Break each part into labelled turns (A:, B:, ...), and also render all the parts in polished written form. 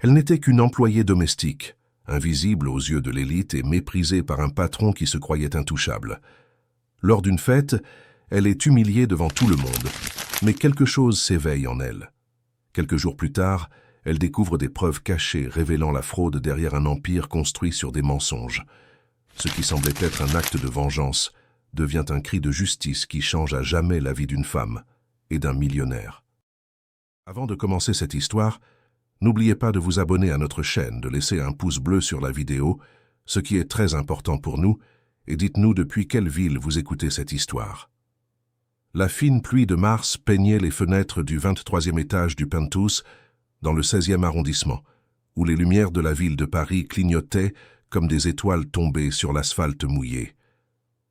A: Elle n'était qu'une employée domestique, invisible aux yeux de l'élite et méprisée par un patron qui se croyait intouchable. Lors d'une fête, elle est humiliée devant tout le monde, mais quelque chose s'éveille en elle. Quelques jours plus tard, elle découvre des preuves cachées révélant la fraude derrière un empire construit sur des mensonges. Ce qui semblait être un acte de vengeance devient un cri de justice qui change à jamais la vie d'une femme et d'un millionnaire. Avant de commencer cette histoire, n'oubliez pas de vous abonner à notre chaîne, de laisser un pouce bleu sur la vidéo, ce qui est très important pour nous, et dites-nous depuis quelle ville vous écoutez cette histoire. La fine pluie de mars peignait les fenêtres du 23e étage du penthouse dans le 16e arrondissement, où les lumières de la ville de Paris clignotaient comme des étoiles tombées sur l'asphalte mouillé.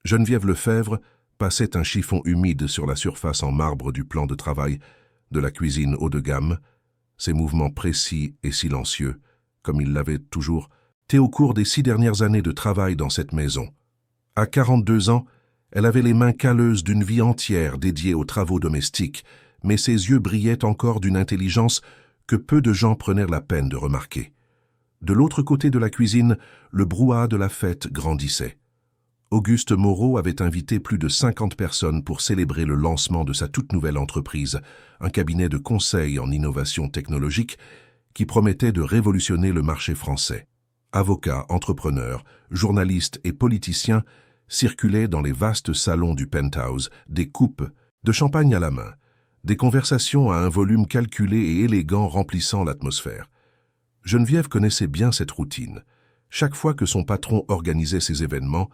A: Geneviève Lefebvre passait un chiffon humide sur la surface en marbre du plan de travail de la cuisine haut de gamme, ses mouvements précis et silencieux, comme il l'avait toujours été au cours des 6 dernières années de travail dans cette maison. À 42 ans, elle avait les mains calleuses d'une vie entière dédiée aux travaux domestiques, mais ses yeux brillaient encore d'une intelligence que peu de gens prenaient la peine de remarquer. De l'autre côté de la cuisine, le brouhaha de la fête grandissait. Auguste Moreau avait invité plus de 50 personnes pour célébrer le lancement de sa toute nouvelle entreprise, un cabinet de conseil en innovation technologique qui promettait de révolutionner le marché français. Avocats, entrepreneurs, journalistes et politiciens circulaient dans les vastes salons du penthouse, des coupes de champagne à la main, des conversations à un volume calculé et élégant remplissant l'atmosphère. Geneviève connaissait bien cette routine. Chaque fois que son patron organisait ces événements,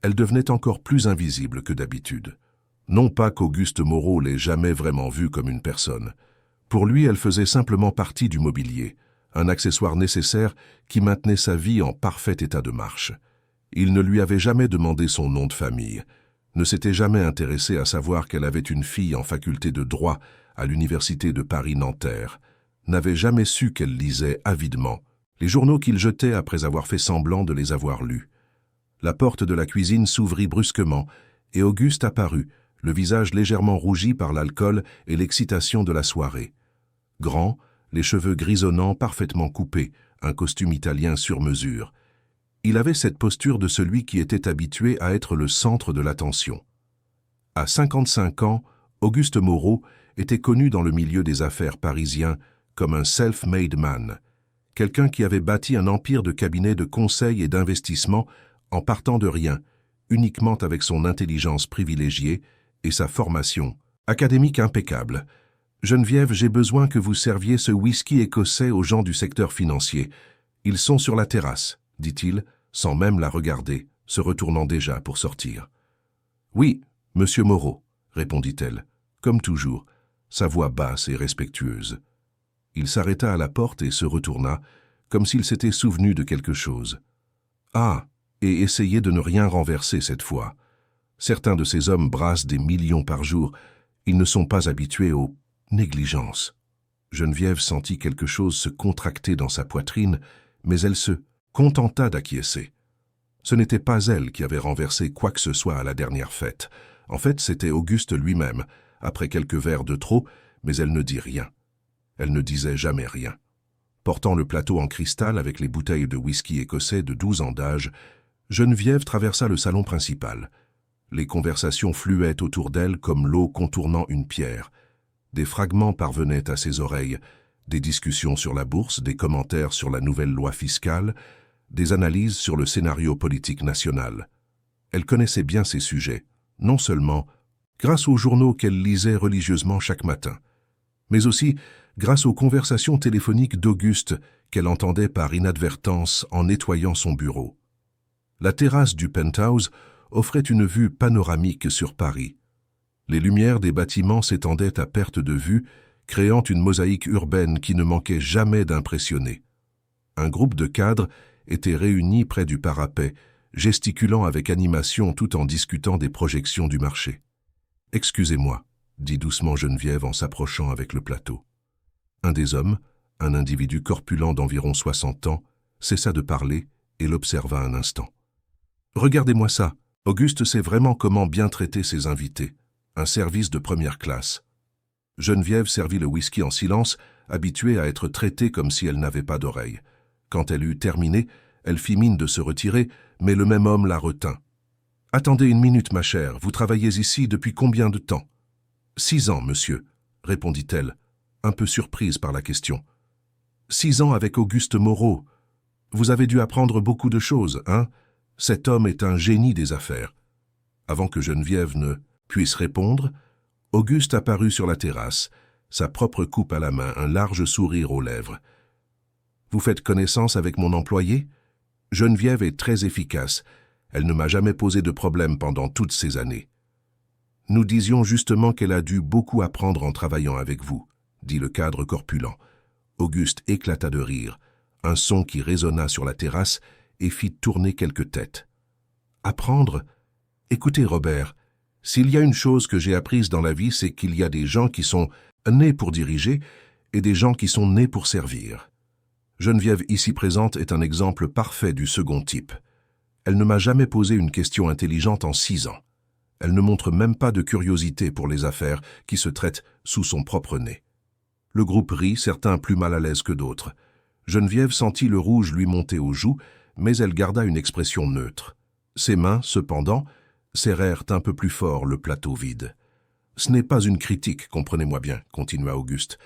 A: elle devenait encore plus invisible que d'habitude. Non pas qu'Auguste Moreau l'ait jamais vraiment vue comme une personne. Pour lui, elle faisait simplement partie du mobilier, un accessoire nécessaire qui maintenait sa vie en parfait état de marche. Il ne lui avait jamais demandé son nom de famille, ne s'était jamais intéressé à savoir qu'elle avait une fille en faculté de droit à l'université de Paris-Nanterre, n'avait jamais su qu'elle lisait avidement les journaux qu'il jetait après avoir fait semblant de les avoir lus. La porte de la cuisine s'ouvrit brusquement et Auguste apparut, le visage légèrement rougi par l'alcool et l'excitation de la soirée. Grand, les cheveux grisonnants parfaitement coupés, un costume italien sur mesure. Il avait cette posture de celui qui était habitué à être le centre de l'attention. À 55 ans, Auguste Moreau était connu dans le milieu des affaires parisien comme un self-made man, quelqu'un qui avait bâti un empire de cabinets de conseil et d'investissement en partant de rien, uniquement avec son intelligence privilégiée et sa formation académique impeccable. « Geneviève, j'ai besoin que vous serviez ce whisky écossais aux gens du secteur financier. Ils sont sur la terrasse, dit-il, sans même la regarder, se retournant déjà pour sortir. « Oui, monsieur Moreau, répondit-elle, comme toujours, sa voix basse et respectueuse. Il s'arrêta à la porte et se retourna, comme s'il s'était souvenu de quelque chose. Ah, et essayez de ne rien renverser cette fois. Certains de ces hommes brassent des millions par jour. Ils ne sont pas habitués aux négligences. Geneviève sentit quelque chose se contracter dans sa poitrine, mais elle se contenta d'acquiescer. Ce n'était pas elle qui avait renversé quoi que ce soit à la dernière fête. En fait, c'était Auguste lui-même, après quelques verres de trop, mais elle ne dit rien. Elle ne disait jamais rien. Portant le plateau en cristal avec les bouteilles de whisky écossais de 12 ans d'âge, Geneviève traversa le salon principal. Les conversations fluaient autour d'elle comme l'eau contournant une pierre. Des fragments parvenaient à ses oreilles, des discussions sur la bourse, des commentaires sur la nouvelle loi fiscale, des analyses sur le scénario politique national. Elle connaissait bien ces sujets, non seulement grâce aux journaux qu'elle lisait religieusement chaque matin, mais aussi grâce aux conversations téléphoniques d'Auguste qu'elle entendait par inadvertance en nettoyant son bureau. La terrasse du penthouse offrait une vue panoramique sur Paris. Les lumières des bâtiments s'étendaient à perte de vue, créant une mosaïque urbaine qui ne manquait jamais d'impressionner. Un groupe de cadres était réuni près du parapet, gesticulant avec animation tout en discutant des projections du marché. « Excusez-moi », dit doucement Geneviève en s'approchant avec le plateau. Un des hommes, un individu corpulent d'environ 60 ans, cessa de parler et l'observa un instant. « Regardez-moi ça, Auguste sait vraiment comment bien traiter ses invités. Un service de première classe. » Geneviève servit le whisky en silence, habituée à être traitée comme si elle n'avait pas d'oreille. Quand elle eut terminé, elle fit mine de se retirer, mais le même homme la retint. « Attendez une minute, ma chère, vous travaillez ici depuis combien de temps ?»« 6 ans, monsieur, » répondit-elle, un peu surprise par la question. « 6 ans avec Auguste Moreau. Vous avez dû apprendre beaucoup de choses, hein? Cet homme est un génie des affaires. » Avant que Geneviève ne puisse répondre, Auguste apparut sur la terrasse, sa propre coupe à la main, un large sourire aux lèvres. « Vous faites connaissance avec mon employé? Geneviève est très efficace. Elle ne m'a jamais posé de problème pendant toutes ces années. » « Nous disions justement qu'elle a dû beaucoup apprendre en travaillant avec vous, » dit le cadre corpulent. Auguste éclata de rire, un son qui résonna sur la terrasse et fit tourner quelques têtes. « Apprendre? Écoutez, Robert, s'il y a une chose que j'ai apprise dans la vie, c'est qu'il y a des gens qui sont nés pour diriger et des gens qui sont nés pour servir. Geneviève ici présente est un exemple parfait du second type. Elle ne m'a jamais posé une question intelligente en 6 ans. Elle ne montre même pas de curiosité pour les affaires qui se traitent sous son propre nez. » Le groupe rit, certains plus mal à l'aise que d'autres. Geneviève sentit le rouge lui monter aux joues, mais elle garda une expression neutre. Ses mains, cependant, serrèrent un peu plus fort le plateau vide. « Ce n'est pas une critique, comprenez-moi bien, » continua Auguste,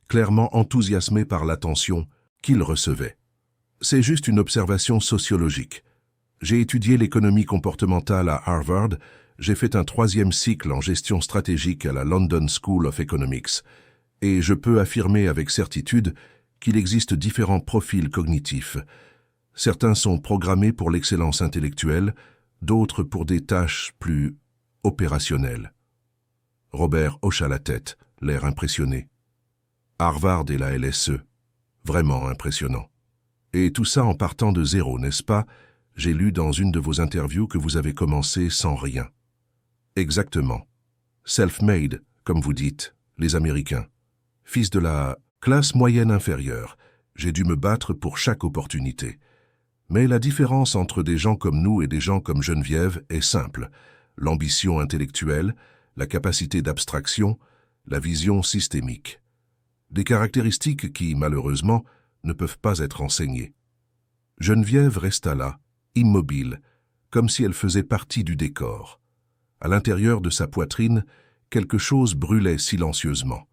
A: clairement enthousiasmé par l'attention qu'il recevait. « C'est juste une observation sociologique. J'ai étudié l'économie comportementale à Harvard, j'ai fait un 3e cycle en gestion stratégique à la London School of Economics, et je peux affirmer avec certitude qu'il existe différents profils cognitifs. Certains sont programmés pour l'excellence intellectuelle, d'autres pour des tâches plus opérationnelles. » Robert hocha la tête, l'air impressionné. Harvard et la LSE, vraiment impressionnant. Et tout ça en partant de zéro, n'est-ce pas? J'ai lu dans une de vos interviews que vous avez commencé sans rien. Exactement. Self-made, comme vous dites, les Américains. Fils de la classe moyenne inférieure, j'ai dû me battre pour chaque opportunité. Mais la différence entre des gens comme nous et des gens comme Geneviève est simple. L'ambition intellectuelle, la capacité d'abstraction, la vision systémique. Des caractéristiques qui, malheureusement, ne peuvent pas être enseignées. Geneviève resta là, immobile, comme si elle faisait partie du décor. À l'intérieur de sa poitrine, quelque chose brûlait silencieusement.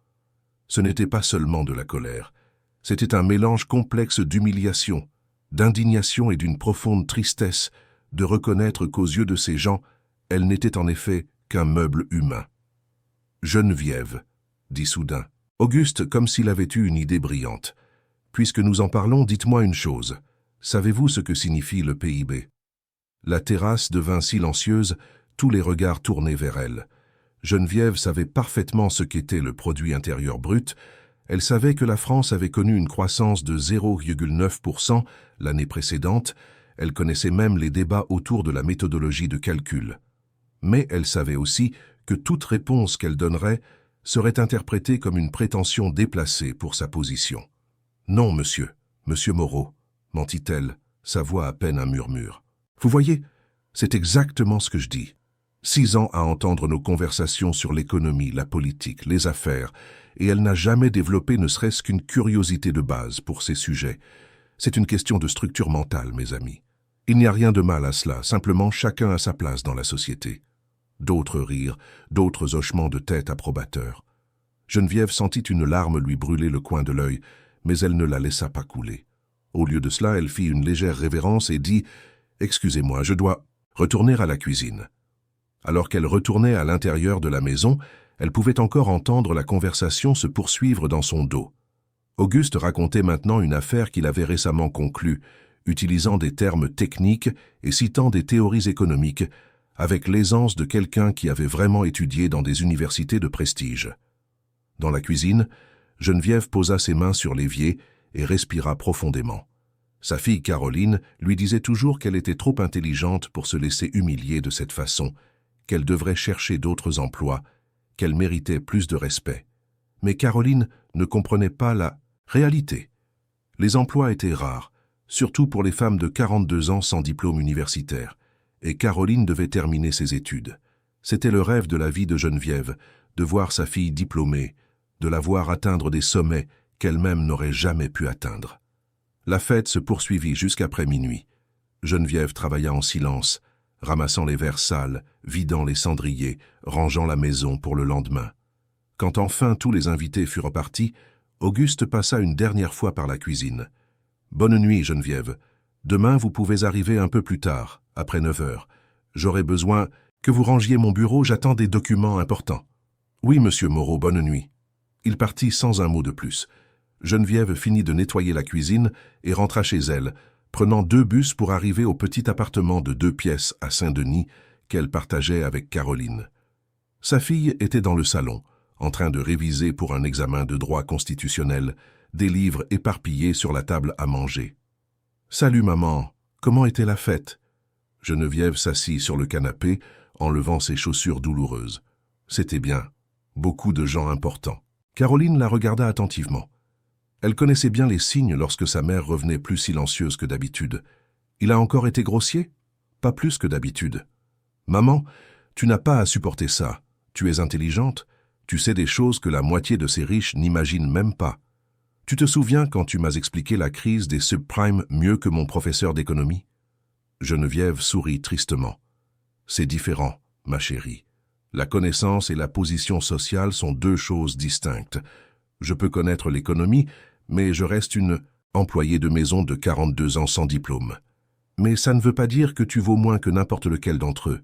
A: Ce n'était pas seulement de la colère, c'était un mélange complexe d'humiliation, d'indignation et d'une profonde tristesse de reconnaître qu'aux yeux de ces gens, elle n'était en effet qu'un meuble humain. « Geneviève », dit soudain, Auguste comme s'il avait eu une idée brillante. « Puisque nous en parlons, dites-moi une chose. Savez-vous ce que signifie le PIB » La terrasse devint silencieuse, tous les regards tournés vers elle. Geneviève savait parfaitement ce qu'était le produit intérieur brut. Elle savait que la France avait connu une croissance de 0,9% l'année précédente. Elle connaissait même les débats autour de la méthodologie de calcul. Mais elle savait aussi que toute réponse qu'elle donnerait serait interprétée comme une prétention déplacée pour sa position. « Non, monsieur Moreau, » mentit-elle, sa voix à peine un murmure. « Vous voyez, c'est exactement ce que je dis. 6 ans à entendre nos conversations sur l'économie, la politique, les affaires, et elle n'a jamais développé ne serait-ce qu'une curiosité de base pour ces sujets. C'est une question de structure mentale, mes amis. Il n'y a rien de mal à cela, simplement chacun a sa place dans la société. » D'autres rirent, d'autres hochements de tête approbateurs. Geneviève sentit une larme lui brûler le coin de l'œil, mais elle ne la laissa pas couler. Au lieu de cela, elle fit une légère révérence et dit « Excusez-moi, je dois retourner à la cuisine. » Alors qu'elle retournait à l'intérieur de la maison, elle pouvait encore entendre la conversation se poursuivre dans son dos. Auguste racontait maintenant une affaire qu'il avait récemment conclue, utilisant des termes techniques et citant des théories économiques, avec l'aisance de quelqu'un qui avait vraiment étudié dans des universités de prestige. Dans la cuisine, Geneviève posa ses mains sur l'évier et respira profondément. Sa fille Caroline lui disait toujours qu'elle était trop intelligente pour se laisser humilier de cette façon, qu'elle devrait chercher d'autres emplois, qu'elle méritait plus de respect. Mais Caroline ne comprenait pas la réalité. Les emplois étaient rares, surtout pour les femmes de 42 ans sans diplôme universitaire, et Caroline devait terminer ses études. C'était le rêve de la vie de Geneviève, de voir sa fille diplômée, de la voir atteindre des sommets qu'elle-même n'aurait jamais pu atteindre. La fête se poursuivit jusqu'après minuit. Geneviève travailla en silence, ramassant les verres sales, vidant les cendriers, rangeant la maison pour le lendemain. Quand enfin tous les invités furent partis, Auguste passa une dernière fois par la cuisine. « Bonne nuit, Geneviève. Demain, vous pouvez arriver un peu plus tard, après 9 heures. J'aurai besoin que vous rangiez mon bureau, j'attends des documents importants. »« Oui, monsieur Moreau, bonne nuit. » Il partit sans un mot de plus. Geneviève finit de nettoyer la cuisine et rentra chez elle, prenant 2 bus pour arriver au petit appartement de 2 pièces à Saint-Denis qu'elle partageait avec Caroline. Sa fille était dans le salon, en train de réviser pour un examen de droit constitutionnel, des livres éparpillés sur la table à manger. « Salut maman, comment était la fête ?» Geneviève s'assit sur le canapé, en levant ses chaussures douloureuses. C'était bien, beaucoup de gens importants. Caroline la regarda attentivement. Elle connaissait bien les signes lorsque sa mère revenait plus silencieuse que d'habitude. Il a encore été grossier? Pas plus que d'habitude. Maman, tu n'as pas à supporter ça. Tu es intelligente. Tu sais des choses que la moitié de ces riches n'imaginent même pas. Tu te souviens quand tu m'as expliqué la crise des subprimes mieux que mon professeur d'économie? Geneviève sourit tristement. C'est différent, ma chérie. La connaissance et la position sociale sont 2 choses distinctes. Je peux connaître l'économie, mais je reste une employée de maison de 42 ans sans diplôme. Mais ça ne veut pas dire que tu vaux moins que n'importe lequel d'entre eux.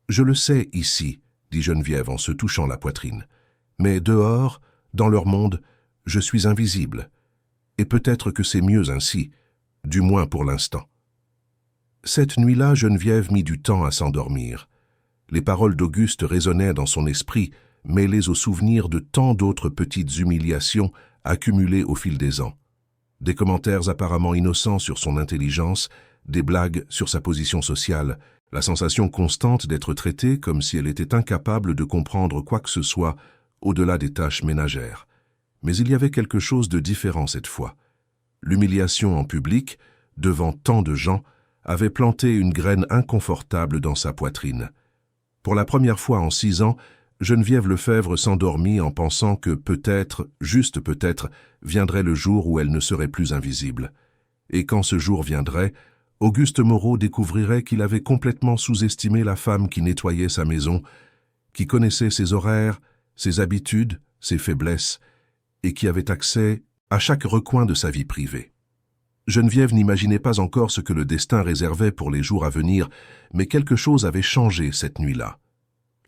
A: Je le sais ici, dit Geneviève en se touchant la poitrine. Mais dehors, dans leur monde, je suis invisible. Et peut-être que c'est mieux ainsi, du moins pour l'instant. Cette nuit-là, Geneviève mit du temps à s'endormir. Les paroles d'Auguste résonnaient dans son esprit, mêlées au souvenir de tant d'autres petites humiliations accumulées au fil des ans. Des commentaires apparemment innocents sur son intelligence, des blagues sur sa position sociale, la sensation constante d'être traitée comme si elle était incapable de comprendre quoi que ce soit au-delà des tâches ménagères. Mais il y avait quelque chose de différent cette fois. L'humiliation en public, devant tant de gens, avait planté une graine inconfortable dans sa poitrine. Pour la première fois en 6 ans, Geneviève Lefebvre s'endormit en pensant que peut-être, juste peut-être, viendrait le jour où elle ne serait plus invisible. Et quand ce jour viendrait, Auguste Moreau découvrirait qu'il avait complètement sous-estimé la femme qui nettoyait sa maison, qui connaissait ses horaires, ses habitudes, ses faiblesses, et qui avait accès à chaque recoin de sa vie privée. Geneviève n'imaginait pas encore ce que le destin réservait pour les jours à venir, mais quelque chose avait changé cette nuit-là.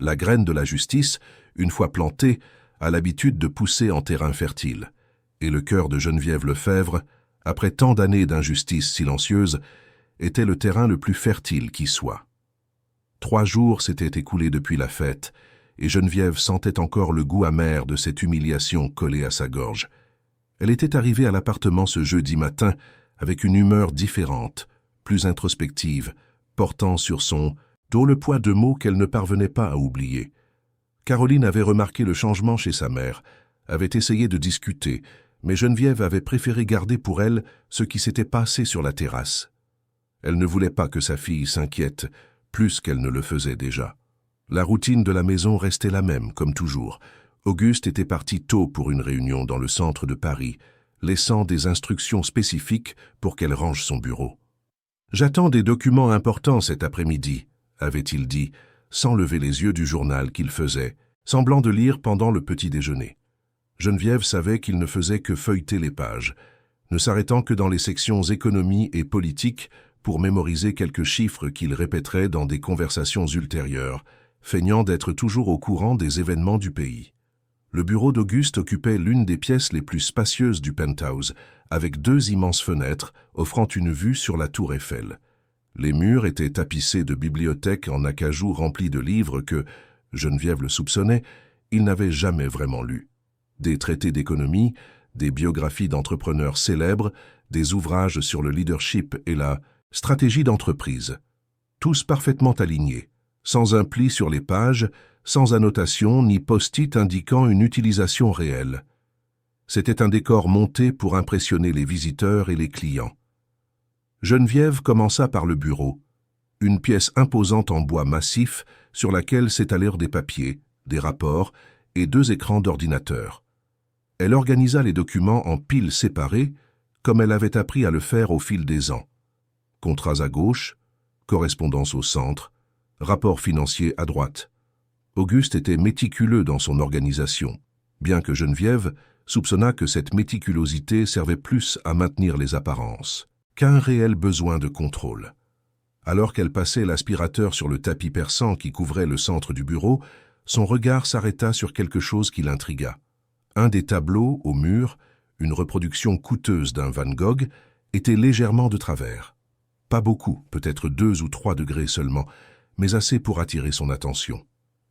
A: La graine de la justice, une fois plantée, a l'habitude de pousser en terrain fertile, et le cœur de Geneviève Lefebvre, après tant d'années d'injustice silencieuse, était le terrain le plus fertile qui soit. 3 jours s'étaient écoulés depuis la fête, et Geneviève sentait encore le goût amer de cette humiliation collée à sa gorge. Elle était arrivée à l'appartement ce jeudi matin avec une humeur différente, plus introspective, portant sur son dos le poids de mots qu'elle ne parvenait pas à oublier. Caroline avait remarqué le changement chez sa mère, avait essayé de discuter, mais Geneviève avait préféré garder pour elle ce qui s'était passé sur la terrasse. Elle ne voulait pas que sa fille s'inquiète, plus qu'elle ne le faisait déjà. La routine de la maison restait la même, comme toujours. Auguste était parti tôt pour une réunion dans le centre de Paris, laissant des instructions spécifiques pour qu'elle range son bureau. « J'attends des documents importants cet après-midi », avait-il dit, sans lever les yeux du journal qu'il faisait, semblant de lire pendant le petit déjeuner. Geneviève savait qu'il ne faisait que feuilleter les pages, ne s'arrêtant que dans les sections économie et politique pour mémoriser quelques chiffres qu'il répéterait dans des conversations ultérieures, feignant d'être toujours au courant des événements du pays. Le bureau d'Auguste occupait l'une des pièces les plus spacieuses du penthouse, avec 2 immenses fenêtres offrant une vue sur la tour Eiffel. Les murs étaient tapissés de bibliothèques en acajou remplies de livres que, Geneviève le soupçonnait, il n'avait jamais vraiment lus. Des traités d'économie, des biographies d'entrepreneurs célèbres, des ouvrages sur le leadership et la stratégie d'entreprise. Tous parfaitement alignés, sans un pli sur les pages, sans annotation ni post-it indiquant une utilisation réelle. C'était un décor monté pour impressionner les visiteurs et les clients. Geneviève commença par le bureau, une pièce imposante en bois massif sur laquelle s'étalèrent des papiers, des rapports et 2 écrans d'ordinateur. Elle organisa les documents en piles séparées, comme elle avait appris à le faire au fil des ans. Contrats à gauche, correspondance au centre, rapports financiers à droite. Auguste était méticuleux dans son organisation, bien que Geneviève soupçonna que cette méticulosité servait plus à maintenir les apparences qu'à un réel besoin de contrôle. Alors qu'elle passait l'aspirateur sur le tapis persan qui couvrait le centre du bureau, son regard s'arrêta sur quelque chose qui l'intrigua. Un des tableaux, au mur, une reproduction coûteuse d'un Van Gogh, était légèrement de travers. Pas beaucoup, peut-être 2 ou 3 degrés seulement, mais assez pour attirer son attention.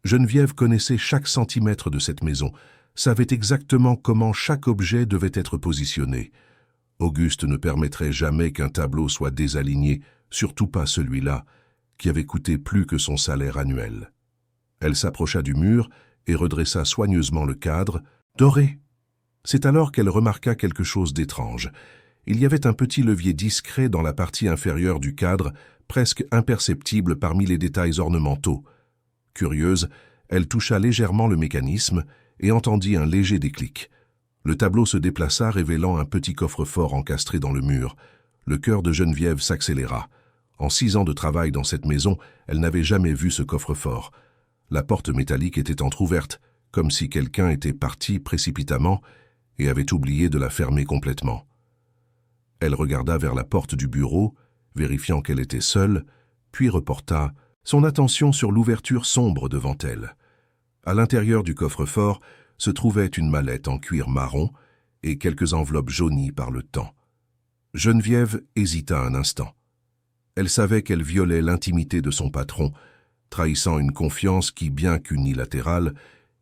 A: Geneviève connaissait chaque centimètre de cette maison, savait exactement comment chaque objet devait être positionné. Auguste ne permettrait jamais qu'un tableau soit désaligné, surtout pas celui-là, qui avait coûté plus que son salaire annuel. Elle s'approcha du mur et redressa soigneusement le cadre, doré. C'est alors qu'elle remarqua quelque chose d'étrange. Il y avait un petit levier discret dans la partie inférieure du cadre, presque imperceptible parmi les détails ornementaux. Curieuse, elle toucha légèrement le mécanisme et entendit un léger déclic. Le tableau se déplaça, révélant un petit coffre-fort encastré dans le mur. Le cœur de Geneviève s'accéléra. En 6 ans de travail dans cette maison, elle n'avait jamais vu ce coffre-fort. La porte métallique était entr'ouverte, comme si quelqu'un était parti précipitamment et avait oublié de la fermer complètement. Elle regarda vers la porte du bureau, vérifiant qu'elle était seule, puis reporta son attention sur l'ouverture sombre devant elle. À l'intérieur du coffre-fort se trouvait une mallette en cuir marron et quelques enveloppes jaunies par le temps. Geneviève hésita un instant. Elle savait qu'elle violait l'intimité de son patron, trahissant une confiance qui, bien qu'unilatérale,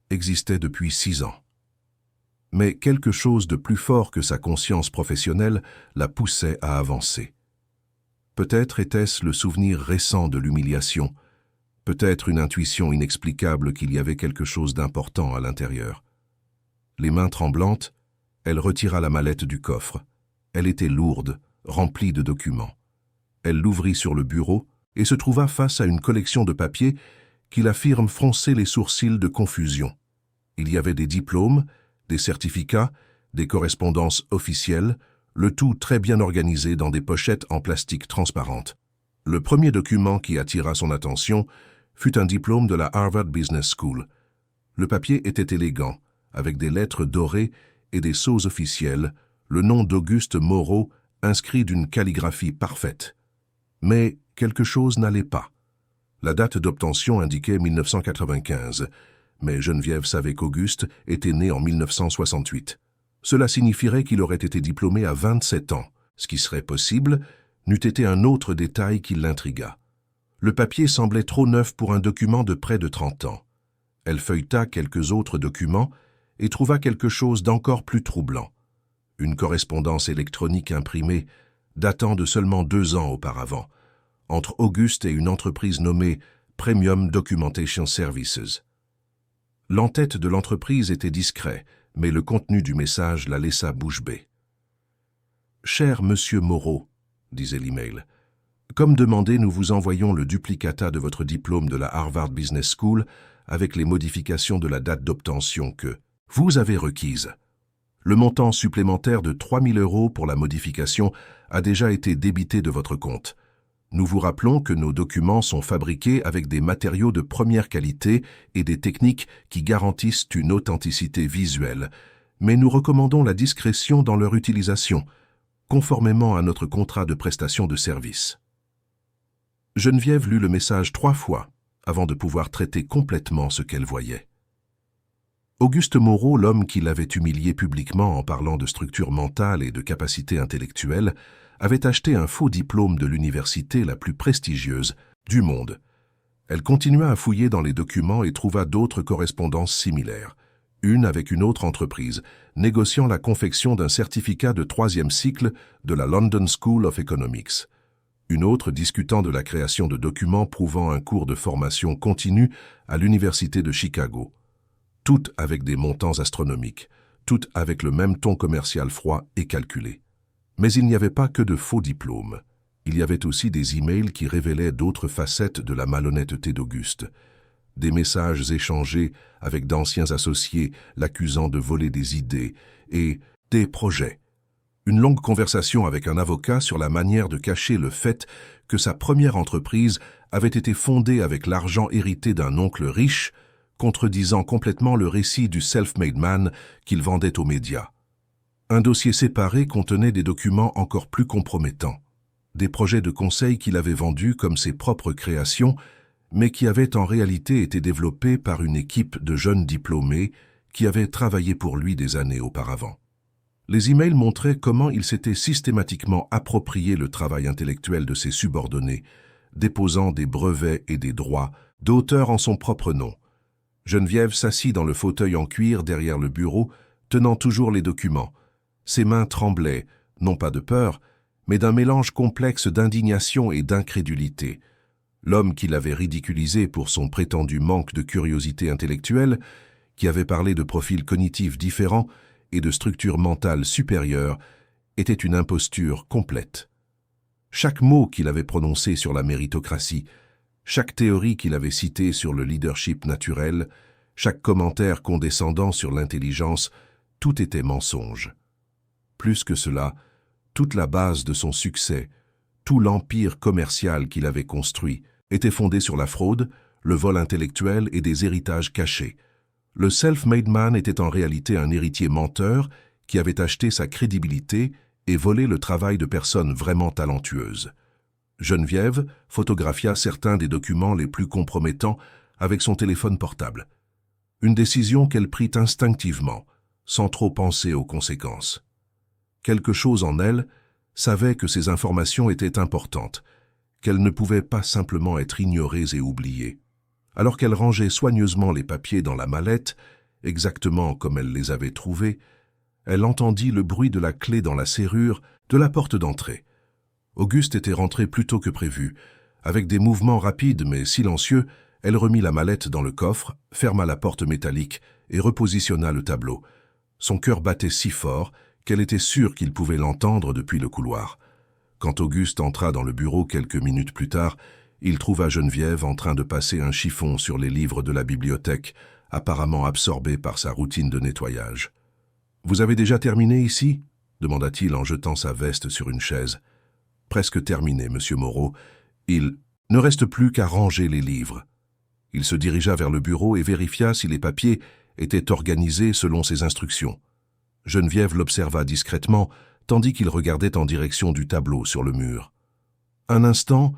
A: existait depuis 6 ans. Mais quelque chose de plus fort que sa conscience professionnelle la poussait à avancer. Peut-être était-ce le souvenir récent de l'humiliation, peut-être une intuition inexplicable qu'il y avait quelque chose d'important à l'intérieur. Les mains tremblantes, elle retira la mallette du coffre. Elle était lourde, remplie de documents. Elle l'ouvrit sur le bureau et se trouva face à une collection de papiers qui la firent froncer les sourcils de confusion. Il y avait des diplômes, des certificats, des correspondances officielles, le tout très bien organisé dans des pochettes en plastique transparente. Le premier document qui attira son attention fut un diplôme de la Harvard Business School. Le papier était élégant, avec des lettres dorées et des sceaux officiels, le nom d'Auguste Moreau inscrit d'une calligraphie parfaite. Mais quelque chose n'allait pas. La date d'obtention indiquait 1995, mais Geneviève savait qu'Auguste était né en 1968. Cela signifierait qu'il aurait été diplômé à 27 ans, ce qui serait possible, n'eût été un autre détail qui l'intrigua. Le papier semblait trop neuf pour un document de près de 30 ans. Elle feuilleta quelques autres documents et trouva quelque chose d'encore plus troublant. Une correspondance électronique imprimée, datant de seulement 2 ans auparavant, entre Auguste et une entreprise nommée Premium Documentation Services. L'entête de l'entreprise était discret, mais le contenu du message la laissa bouche bée. « Cher Monsieur Moreau, » disait l'email, « comme demandé, nous vous envoyons le duplicata de votre diplôme de la Harvard Business School avec les modifications de la date d'obtention que vous avez requise. Le montant supplémentaire de 3 000 € pour la modification a déjà été débité de votre compte. Nous vous rappelons que nos documents sont fabriqués avec des matériaux de première qualité et des techniques qui garantissent une authenticité visuelle, mais nous recommandons la discrétion dans leur utilisation, conformément à notre contrat de prestation de service. » Geneviève lut le message 3 fois avant de pouvoir traiter complètement ce qu'elle voyait. Auguste Moreau, l'homme qui l'avait humilié publiquement en parlant de structure mentale et de capacité intellectuelle, avait acheté un faux diplôme de l'université la plus prestigieuse du monde. Elle continua à fouiller dans les documents et trouva d'autres correspondances similaires, une avec une autre entreprise, négociant la confection d'un certificat de 3e cycle de la London School of Economics, une autre discutant de la création de documents prouvant un cours de formation continue à l'Université de Chicago, toutes avec des montants astronomiques, toutes avec le même ton commercial froid et calculé. Mais il n'y avait pas que de faux diplômes. Il y avait aussi des emails qui révélaient d'autres facettes de la malhonnêteté d'Auguste. des messages échangés avec d'anciens associés l'accusant de voler des idées et des projets. Une longue conversation avec un avocat sur la manière de cacher le fait que sa première entreprise avait été fondée avec l'argent hérité d'un oncle riche, contredisant complètement le récit du self-made man qu'il vendait aux médias. Un dossier séparé contenait des documents encore plus compromettants, des projets de conseil qu'il avait vendus comme ses propres créations, mais qui avaient en réalité été développés par une équipe de jeunes diplômés qui avaient travaillé pour lui des années auparavant. Les emails montraient comment il s'était systématiquement approprié le travail intellectuel de ses subordonnés, déposant des brevets et des droits d'auteur en son propre nom. Geneviève s'assit dans le fauteuil en cuir derrière le bureau, tenant toujours les documents. Ses mains tremblaient, non pas de peur, mais d'un mélange complexe d'indignation et d'incrédulité. L'homme qui l'avait ridiculisé pour son prétendu manque de curiosité intellectuelle, qui avait parlé de profils cognitifs différents et de structures mentales supérieures, était une imposture complète. Chaque mot qu'il avait prononcé sur la méritocratie, chaque théorie qu'il avait citée sur le leadership naturel, chaque commentaire condescendant sur l'intelligence, tout était mensonge. Plus que cela, toute la base de son succès, tout l'empire commercial qu'il avait construit, était fondé sur la fraude, le vol intellectuel et des héritages cachés. Le self-made man était en réalité un héritier menteur qui avait acheté sa crédibilité et volé le travail de personnes vraiment talentueuses. Geneviève photographia certains des documents les plus compromettants avec son téléphone portable. Une décision qu'elle prit instinctivement, sans trop penser aux conséquences. Quelque chose en elle savait que ces informations étaient importantes, qu'elles ne pouvaient pas simplement être ignorées et oubliées. Alors qu'elle rangeait soigneusement les papiers dans la mallette, exactement comme elle les avait trouvés, elle entendit le bruit de la clé dans la serrure de la porte d'entrée. Auguste était rentré plus tôt que prévu. Avec des mouvements rapides mais silencieux, elle remit la mallette dans le coffre, ferma la porte métallique et repositionna le tableau. Son cœur battait si fort qu'elle était sûre qu'il pouvait l'entendre depuis le couloir. Quand Auguste entra dans le bureau quelques minutes plus tard, il trouva Geneviève en train de passer un chiffon sur les livres de la bibliothèque, apparemment absorbée par sa routine de nettoyage. « Vous avez déjà terminé ici ?» demanda-t-il en jetant sa veste sur une chaise. « Presque terminé, monsieur Moreau. Il ne reste plus qu'à ranger les livres. » Il se dirigea vers le bureau et vérifia si les papiers étaient organisés selon ses instructions. Geneviève l'observa discrètement, tandis qu'il regardait en direction du tableau sur le mur. Un instant,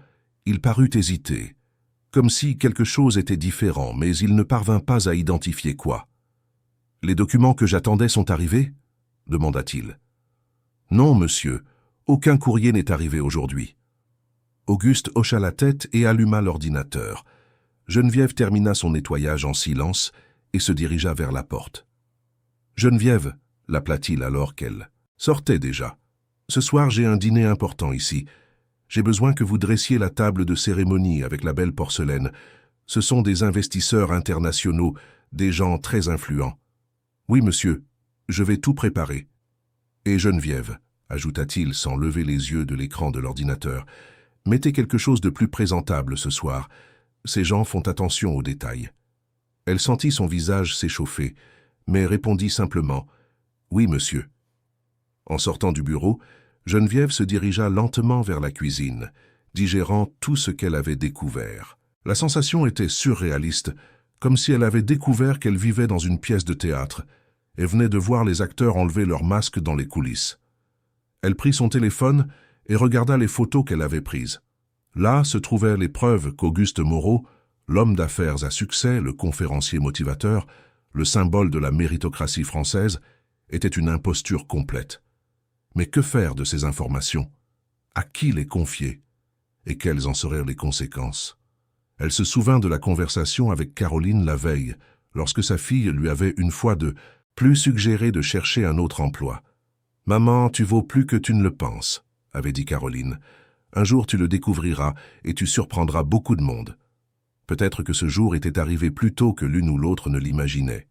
A: il parut hésiter, comme si quelque chose était différent, mais il ne parvint pas à identifier quoi. « Les documents que j'attendais sont arrivés ?» demanda-t-il. « Non, monsieur, aucun courrier n'est arrivé aujourd'hui. » Auguste hocha la tête et alluma l'ordinateur. Geneviève termina son nettoyage en silence et se dirigea vers la porte. « Geneviève » l'appela-t-il alors qu'elle sortait déjà. « Ce soir, j'ai un dîner important ici. J'ai besoin que vous dressiez la table de cérémonie avec la belle porcelaine. Ce sont des investisseurs internationaux, des gens très influents. »« Oui, monsieur, je vais tout préparer. »« Et Geneviève, » ajouta-t-il sans lever les yeux de l'écran de l'ordinateur, « mettez quelque chose de plus présentable ce soir. Ces gens font attention aux détails. » Elle sentit son visage s'échauffer, mais répondit simplement « Oui, monsieur. » En sortant du bureau, Geneviève se dirigea lentement vers la cuisine, digérant tout ce qu'elle avait découvert. La sensation était surréaliste, comme si elle avait découvert qu'elle vivait dans une pièce de théâtre et venait de voir les acteurs enlever leurs masques dans les coulisses. Elle prit son téléphone et regarda les photos qu'elle avait prises. Là se trouvaient les preuves qu'Auguste Moreau, l'homme d'affaires à succès, le conférencier motivateur, le symbole de la méritocratie française, était une imposture complète. Mais que faire de ces informations? À qui les confier? Et quelles en seraient les conséquences? Elle se souvint de la conversation avec Caroline la veille, lorsque sa fille lui avait une fois de plus suggéré de chercher un autre emploi. « Maman, tu vaux plus que tu ne le penses », avait dit Caroline. « Un jour tu le découvriras et tu surprendras beaucoup de monde. » Peut-être que ce jour était arrivé plus tôt que l'une ou l'autre ne l'imaginait.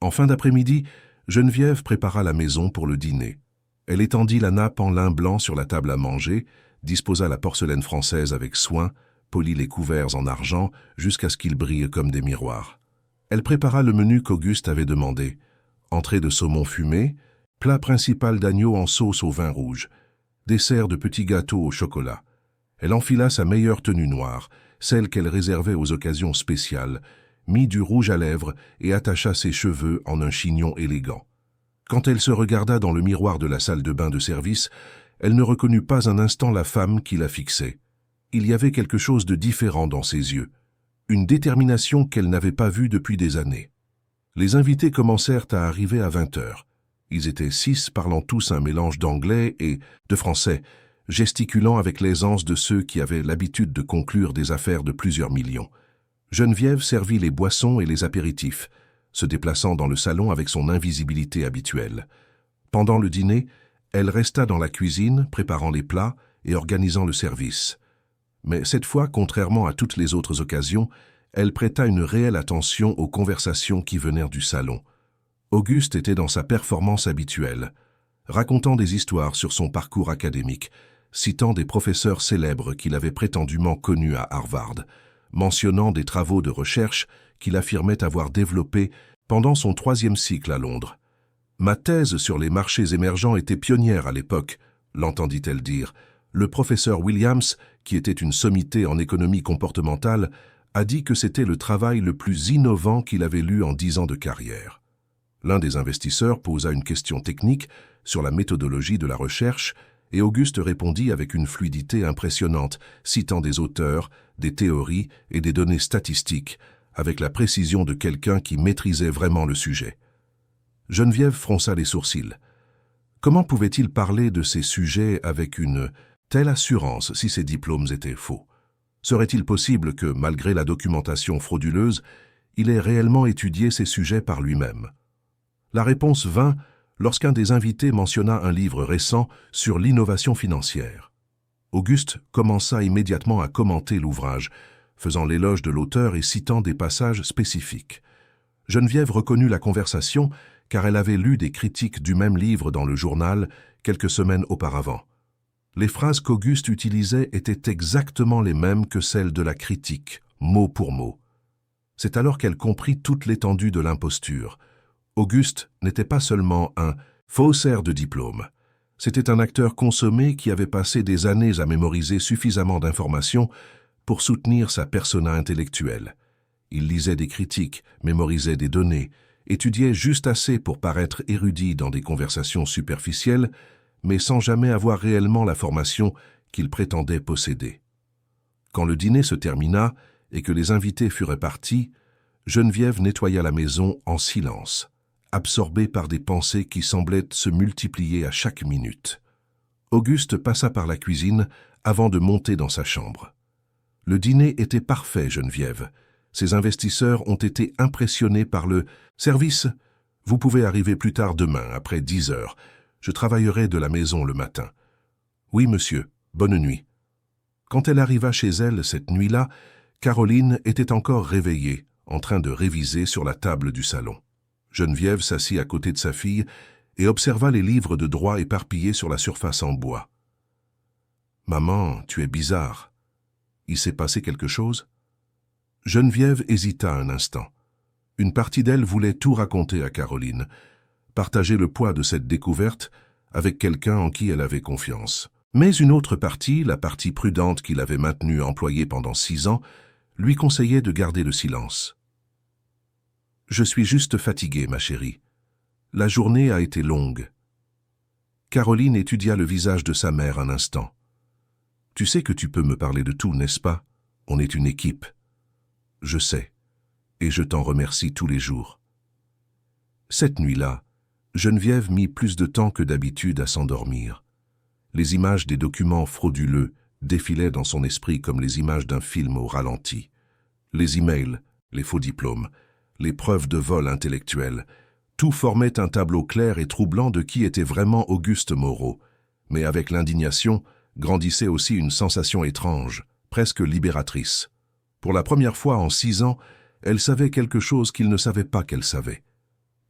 A: En fin d'après-midi, Geneviève prépara la maison pour le dîner. Elle étendit la nappe en lin blanc sur la table à manger, disposa la porcelaine française avec soin, polit les couverts en argent jusqu'à ce qu'ils brillent comme des miroirs. Elle prépara le menu qu'Auguste avait demandé. Entrée de saumon fumé, plat principal d'agneau en sauce au vin rouge, dessert de petits gâteaux au chocolat. Elle enfila sa meilleure tenue noire, celle qu'elle réservait aux occasions spéciales, mit du rouge à lèvres et attacha ses cheveux en un chignon élégant. Quand elle se regarda dans le miroir de la salle de bain de service, elle ne reconnut pas un instant la femme qui la fixait. Il y avait quelque chose de différent dans ses yeux, une détermination qu'elle n'avait pas vue depuis des années. Les invités commencèrent à arriver à 20 heures. Ils étaient 6, parlant tous un mélange d'anglais et de français, gesticulant avec l'aisance de ceux qui avaient l'habitude de conclure des affaires de plusieurs millions. Geneviève servit les boissons et les apéritifs, se déplaçant dans le salon avec son invisibilité habituelle. Pendant le dîner, elle resta dans la cuisine, préparant les plats et organisant le service. Mais cette fois, contrairement à toutes les autres occasions, elle prêta une réelle attention aux conversations qui venaient du salon. Auguste était dans sa performance habituelle, racontant des histoires sur son parcours académique, citant des professeurs célèbres qu'il avait prétendument connus à Harvard, mentionnant des travaux de recherche qu'il affirmait avoir développés pendant son 3e cycle à Londres. « Ma thèse sur les marchés émergents était pionnière à l'époque », l'entendit-elle dire. Le professeur Williams, qui était une sommité en économie comportementale, a dit que c'était le travail le plus innovant qu'il avait lu en 10 ans de carrière. L'un des investisseurs posa une question technique sur la méthodologie de la recherche et Auguste répondit avec une fluidité impressionnante, citant des auteurs, des théories et des données statistiques, avec la précision de quelqu'un qui maîtrisait vraiment le sujet. Geneviève fronça les sourcils. Comment pouvait-il parler de ces sujets avec une telle assurance si ses diplômes étaient faux? Serait-il possible que, malgré la documentation frauduleuse, il ait réellement étudié ces sujets par lui-même? La réponse vint lorsqu'un des invités mentionna un livre récent sur l'innovation financière. Auguste commença immédiatement à commenter l'ouvrage, faisant l'éloge de l'auteur et citant des passages spécifiques. Geneviève reconnut la conversation car elle avait lu des critiques du même livre dans le journal quelques semaines auparavant. Les phrases qu'Auguste utilisait étaient exactement les mêmes que celles de la critique, mot pour mot. C'est alors qu'elle comprit toute l'étendue de l'imposture. Auguste n'était pas seulement un faussaire de diplôme. C'était un acteur consommé qui avait passé des années à mémoriser suffisamment d'informations pour soutenir sa persona intellectuelle. Il lisait des critiques, mémorisait des données, étudiait juste assez pour paraître érudit dans des conversations superficielles, mais sans jamais avoir réellement la formation qu'il prétendait posséder. Quand le dîner se termina et que les invités furent partis, Geneviève nettoya la maison en silence, absorbée par des pensées qui semblaient se multiplier à chaque minute. Auguste passa par la cuisine avant de monter dans sa chambre. Le dîner était parfait, Geneviève. Ses investisseurs ont été impressionnés par le service. Vous pouvez arriver plus tard demain, après 10 heures. Je travaillerai de la maison le matin. Oui, monsieur. Bonne nuit. Quand elle arriva chez elle cette nuit-là, Caroline était encore réveillée, en train de réviser sur la table du salon. Geneviève s'assit à côté de sa fille et observa les livres de droit éparpillés sur la surface en bois. « Maman, tu es bizarre. Il s'est passé quelque chose ?» Geneviève hésita un instant. Une partie d'elle voulait tout raconter à Caroline, partager le poids de cette découverte avec quelqu'un en qui elle avait confiance. Mais une autre partie, la partie prudente qu'il avait maintenue employée pendant 6 ans, lui conseillait de garder le silence. « Je suis juste fatiguée, ma chérie. La journée a été longue. » Caroline étudia le visage de sa mère un instant. « Tu sais que tu peux me parler de tout, n'est-ce pas? On est une équipe. » « Je sais, et je t'en remercie tous les jours. » Cette nuit-là, Geneviève mit plus de temps que d'habitude à s'endormir. Les images des documents frauduleux défilaient dans son esprit comme les images d'un film au ralenti. Les emails, les faux diplômes, les preuves de vol intellectuel, tout formait un tableau clair et troublant de qui était vraiment Auguste Moreau. Mais avec l'indignation, grandissait aussi une sensation étrange, presque libératrice. Pour la première fois en 6 ans, elle savait quelque chose qu'il ne savait pas qu'elle savait.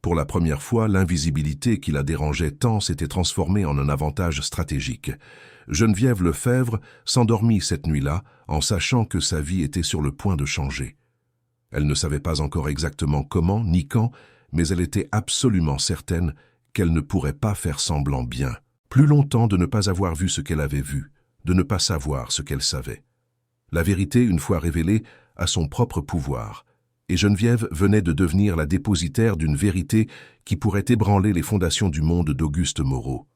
A: Pour la première fois, l'invisibilité qui la dérangeait tant s'était transformée en un avantage stratégique. Geneviève Lefebvre s'endormit cette nuit-là en sachant que sa vie était sur le point de changer. Elle ne savait pas encore exactement comment ni quand, mais elle était absolument certaine qu'elle ne pourrait pas faire semblant bien. Plus longtemps de ne pas avoir vu ce qu'elle avait vu, de ne pas savoir ce qu'elle savait. La vérité, une fois révélée, a son propre pouvoir. Et Geneviève venait de devenir la dépositaire d'une vérité qui pourrait ébranler les fondations du monde d'Auguste Moreau.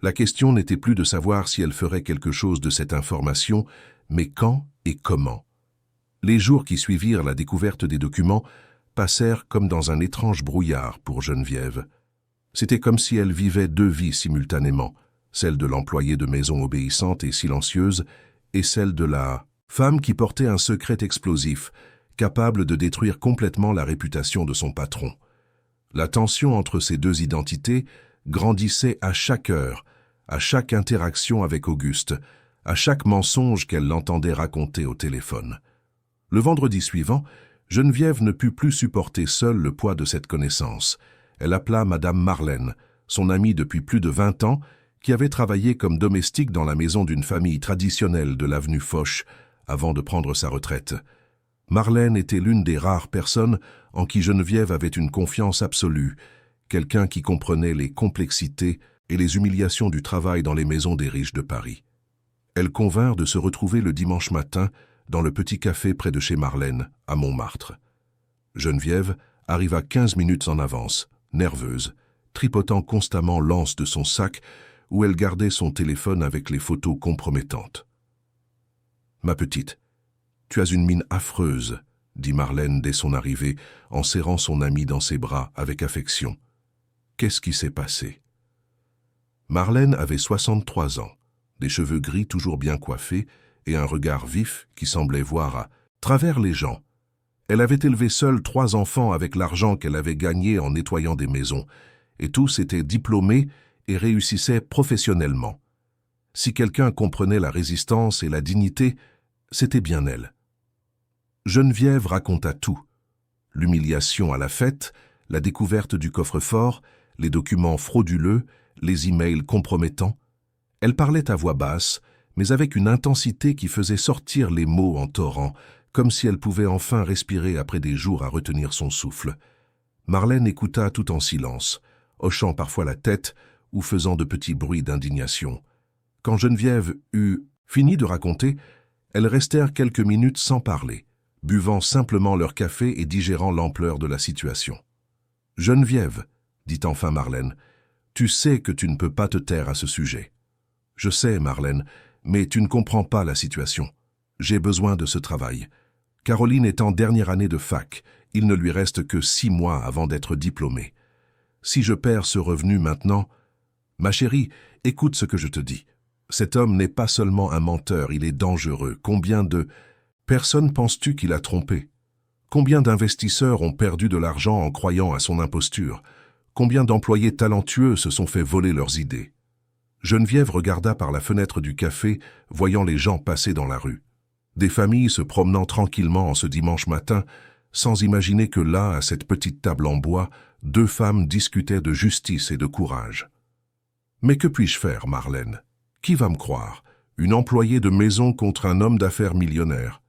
A: La question n'était plus de savoir si elle ferait quelque chose de cette information, mais quand et comment. Les jours qui suivirent la découverte des documents passèrent comme dans un étrange brouillard pour Geneviève. C'était comme si elle vivait deux vies simultanément, celle de l'employée de maison obéissante et silencieuse, et celle de la femme qui portait un secret explosif, capable de détruire complètement la réputation de son patron. La tension entre ces deux identités grandissait à chaque heure, à chaque interaction avec Auguste, à chaque mensonge qu'elle l'entendait raconter au téléphone. Le vendredi suivant, Geneviève ne put plus supporter seule le poids de cette connaissance. Elle appela Madame Marlène, son amie depuis plus de 20 ans, qui avait travaillé comme domestique dans la maison d'une famille traditionnelle de l'avenue Foch avant de prendre sa retraite. Marlène était l'une des rares personnes en qui Geneviève avait une confiance absolue, quelqu'un qui comprenait les complexités et les humiliations du travail dans les maisons des riches de Paris. Elle convinrent de se retrouver le dimanche matin dans le petit café près de chez Marlène, à Montmartre. Geneviève arriva 15 minutes en avance, nerveuse, tripotant constamment l'anse de son sac où elle gardait son téléphone avec les photos compromettantes. « Ma petite, tu as une mine affreuse, » dit Marlène dès son arrivée, en serrant son amie dans ses bras avec affection. « Qu'est-ce qui s'est passé ?» Marlène avait 63 ans, des cheveux gris toujours bien coiffés et un regard vif qui semblait voir à travers les gens. Elle avait élevé seule 3 enfants avec l'argent qu'elle avait gagné en nettoyant des maisons, et tous étaient diplômés et réussissaient professionnellement. Si quelqu'un comprenait la résistance et la dignité, c'était bien elle. Geneviève raconta tout. L'humiliation à la fête, la découverte du coffre-fort, les documents frauduleux, les emails compromettants. Elle parlait à voix basse, mais avec une intensité qui faisait sortir les mots en torrent, comme si elle pouvait enfin respirer après des jours à retenir son souffle. Marlène écouta tout en silence, hochant parfois la tête ou faisant de petits bruits d'indignation. Quand Geneviève eut fini de raconter, elles restèrent quelques minutes sans parler, buvant simplement leur café et digérant l'ampleur de la situation. « Geneviève, » dit enfin Marlène, « tu sais que tu ne peux pas te taire à ce sujet. »« Je sais, Marlène, mais tu ne comprends pas la situation. J'ai besoin de ce travail. Caroline est en dernière année de fac. Il ne lui reste que 6 mois avant d'être diplômée. Si je perds ce revenu maintenant... Ma chérie, écoute ce que je te dis. Cet homme n'est pas seulement un menteur, il est dangereux. Combien de personnes penses-tu qu'il a trompé? Combien d'investisseurs ont perdu de l'argent en croyant à son imposture? Combien d'employés talentueux se sont fait voler leurs idées? Geneviève regarda par la fenêtre du café, voyant les gens passer dans la rue. Des familles se promenant tranquillement en ce dimanche matin, sans imaginer que là, à cette petite table en bois, 2 femmes discutaient de justice et de courage. « Mais que puis-je faire, Marlène? Qui va me croire? Une employée de maison contre un homme d'affaires millionnaire.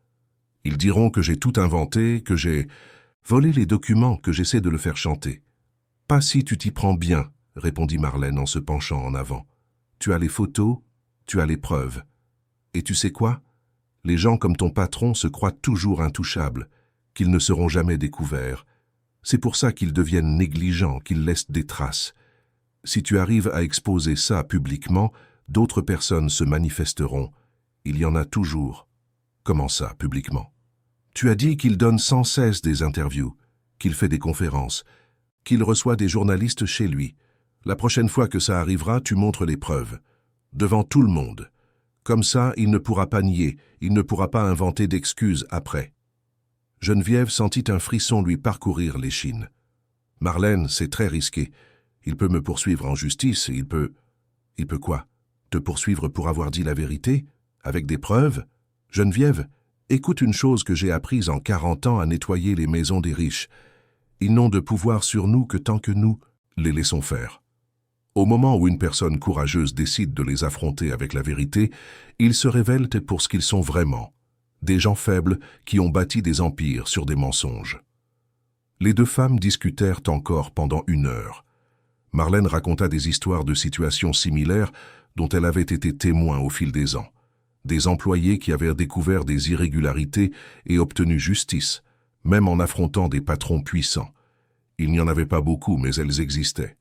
A: Ils diront que j'ai tout inventé, que j'ai volé les documents, que j'essaie de le faire chanter. »« Pas si tu t'y prends bien, » répondit Marlène en se penchant en avant. « Tu as les photos, tu as les preuves. Et tu sais quoi? Les gens comme ton patron se croient toujours intouchables, qu'ils ne seront jamais découverts. C'est pour ça qu'ils deviennent négligents, qu'ils laissent des traces. Si tu arrives à exposer ça publiquement, d'autres personnes se manifesteront. Il y en a toujours. » « Comment ça, publiquement? Tu as dit qu'il donne sans cesse des interviews, qu'il fait des conférences, qu'il reçoit des journalistes chez lui. La prochaine fois que ça arrivera, tu montres les preuves. Devant tout le monde. Comme ça, il ne pourra pas nier, il ne pourra pas inventer d'excuses après. » Geneviève sentit un frisson lui parcourir l'échine. « Marlène, c'est très risqué. Il peut me poursuivre en justice, il peut... » « Il peut quoi? Te poursuivre pour avoir dit la vérité? Avec des preuves? Geneviève, écoute une chose que j'ai apprise en 40 ans à nettoyer les maisons des riches. Ils n'ont de pouvoir sur nous que tant que nous les laissons faire. Au moment où une personne courageuse décide de les affronter avec la vérité, ils se révèlent pour ce qu'ils sont vraiment, des gens faibles qui ont bâti des empires sur des mensonges. Les deux femmes discutèrent encore pendant 1 heure. Marlène raconta des histoires de situations similaires dont elle avait été témoin au fil des ans. Des employés qui avaient découvert des irrégularités et obtenu justice, même en affrontant des patrons puissants. Il n'y en avait pas beaucoup, mais elles existaient.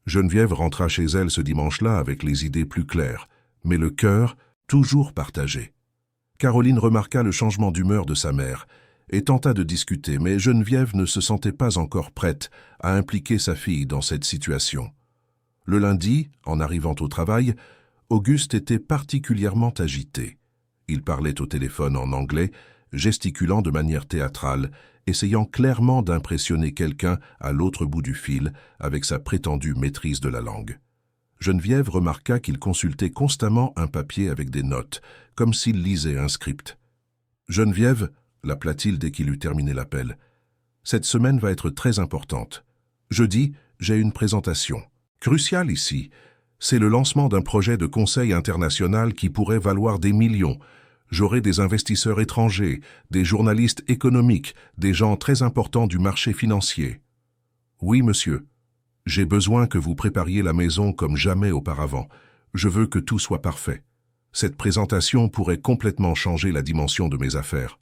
A: Geneviève rentra chez elle ce dimanche-là avec les idées plus claires, mais le cœur toujours partagé. Caroline remarqua le changement d'humeur de sa mère et tenta de discuter, mais Geneviève ne se sentait pas encore prête à impliquer sa fille dans cette situation. Le lundi, en arrivant au travail, Auguste était particulièrement agité. Il parlait au téléphone en anglais, gesticulant de manière théâtrale, essayant clairement d'impressionner quelqu'un à l'autre bout du fil avec sa prétendue maîtrise de la langue. Geneviève remarqua qu'il consultait constamment un papier avec des notes, comme s'il lisait un script. « Geneviève » l'appela-t-il dès qu'il eut terminé l'appel. « Cette semaine va être très importante. Jeudi, j'ai une présentation. Cruciale ici. C'est le lancement d'un projet de conseil international qui pourrait valoir des millions. J'aurai des investisseurs étrangers, des journalistes économiques, des gens très importants du marché financier. »« Oui, monsieur. J'ai besoin que vous prépariez la maison comme jamais auparavant. Je veux que tout soit parfait. Cette présentation pourrait complètement changer la dimension de mes affaires. »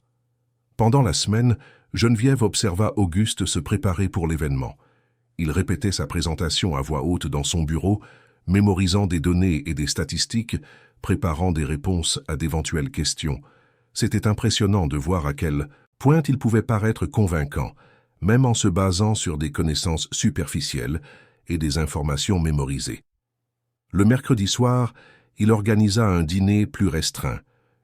A: Pendant la semaine, Geneviève observa Auguste se préparer pour l'événement. Il répétait sa présentation à voix haute dans son bureau, mémorisant des données et des statistiques, préparant des réponses à d'éventuelles questions. C'était impressionnant de voir à quel point il pouvait paraître convaincant, même en se basant sur des connaissances superficielles et des informations mémorisées. Le mercredi soir, il organisa un dîner plus restreint,